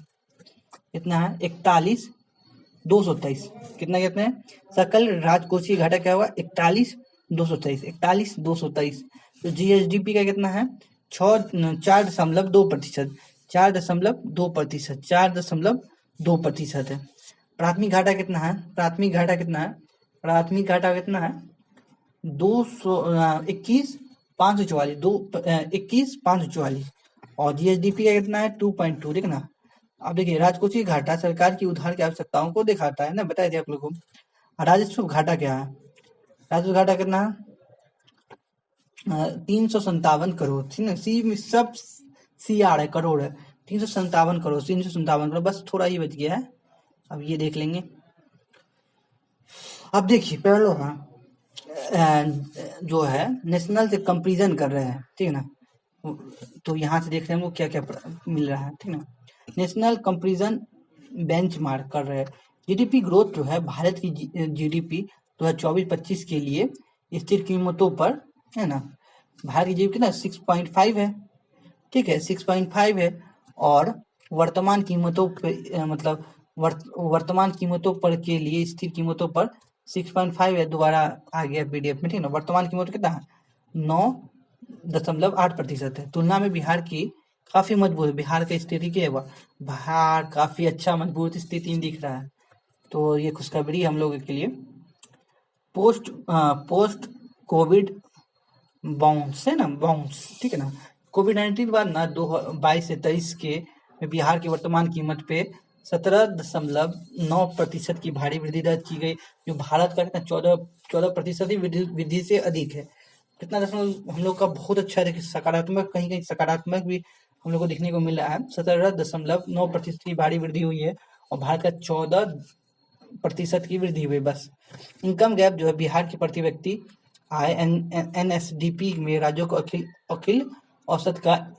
कितना है? 41,223। कितना कहते हैं? सकल राजकोषीय घाटा क्या हुआ? 41,223, 41,223। तो जीएसडीपी का कितना है? 4.2%, 4.2%, 4.2% है। प्राथमिक घाटा कितना है? प्राथमिक घाटा कितना है? प्राथमिक घाटा कितना है? 21,544, 21,544। और जीएसडीपी का कितना है? 2.2, ठीक ना। अब देखिए राजकोषीय घाटा सरकार की उधार की आवश्यकताओं को दिखाता है ना, बताया थे आप लोगों को। राजस्व घाटा क्या है? राजस्व घाटा कितना है? 357 करोड़, ठीक है। सी में सब सीआर है, करोड़ है। 357 करोड़, 357 करोड़, बस थोड़ा ही बच गया है। अब ये देख लेंगे। अब देखिए पहले जो है नेशनल से कंपेरिजन कर रहे हैं, ठीक है ना। तो यहाँ से देख रहे हैं वो क्या क्या मिल रहा है, ठीक है ना। नेशनल कंपेरिजन बेंचमार्क कर रहे हैं। जीडीपी ग्रोथ जो है भारत की जीडीपी 2024-25 के लिए स्थिर कीमतों पर, है ना। भारत की जीडीपी ना 6.5 है, ठीक है, 6.5 है। और वर्तमान कीमतों पे मतलब वर्तमान कीमतों पर के लिए स्थिर कीमतों पर 6.5 है। दोबारा आ गया पीडीएफ में, ठीक है ना। वर्तमान कीमत कितना है? 9.8% है। तुलना में बिहार की काफी मजबूत है। बिहार का स्थिति क्या है? बिहार काफी अच्छा मजबूत स्थिति में दिख रहा है। तो ये खुशखबरी हम लोगों के लिए। पोस्ट कोविड बाउंस है ना, बाउंस, ठीक है ना। कोविड-19 के बाद ना 22 से 23 के बिहार की वर्तमान कीमत पे 17.9% की भारी वृद्धि दर्ज की गई, जो भारत का 14% ही वृद्धि से अधिक है। कितना दशमलव हम लोग का बहुत अच्छा है। देखिए सकारात्मक, कहीं कहीं सकारात्मक भी हम लोग को देखने को मिल रहा है। 17.9% की भारी वृद्धि हुई है और भारत का प्रतिशत की वृद्धि हुई बस। इनकम गैप जो है बिहार की प्रति व्यक्ति आय एनएसडीपी में राज्यों को अखिल अखिल औसत का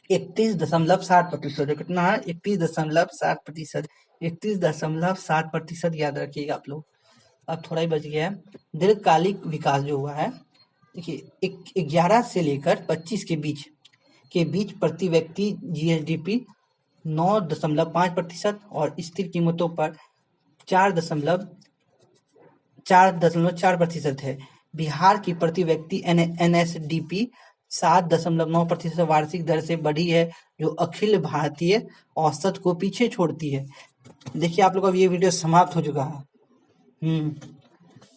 31.60% कितना है? 31.60%। 31.60% याद रखिएगा आप लोग। अब थोड़ा ही बच गया है। दीर्घकालिक विकास जो हुआ है, देखिए 11 से लेकर 25 के बीच प्रति व्यक्ति जीएसडीपी 9.5% और स्थिर कीमतों पर 4.4% है। बिहार की प्रति व्यक्ति एनएसडीपी 7.9% वार्षिक दर से बढ़ी है, जो अखिल भारतीय औसत को पीछे छोड़ती है। देखिए आप लोग, अब ये वीडियो समाप्त हो चुका है।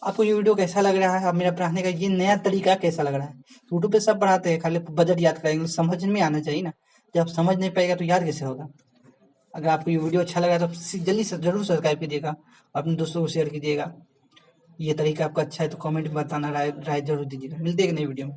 आपको ये वीडियो कैसा लग रहा है? अब मेरा पढ़ाने का ये नया तरीका कैसा लग रहा है? यूट्यूब पे सब पढ़ाते हैं, खाली बजट याद करेंगे, समझ में आना चाहिए ना। जब समझ नहीं पाएगा तो याद कैसे होगा? अगर आपको ये वीडियो अच्छा लगा तो जल्दी से जरूर सब्सक्राइब कीजिएगा, अपने दोस्तों को शेयर कीजिएगा। ये तरीका आपको अच्छा है तो कमेंट में बताना, राय राय जरूर दीजिएगा। मिलते हैं एक नई वीडियो में।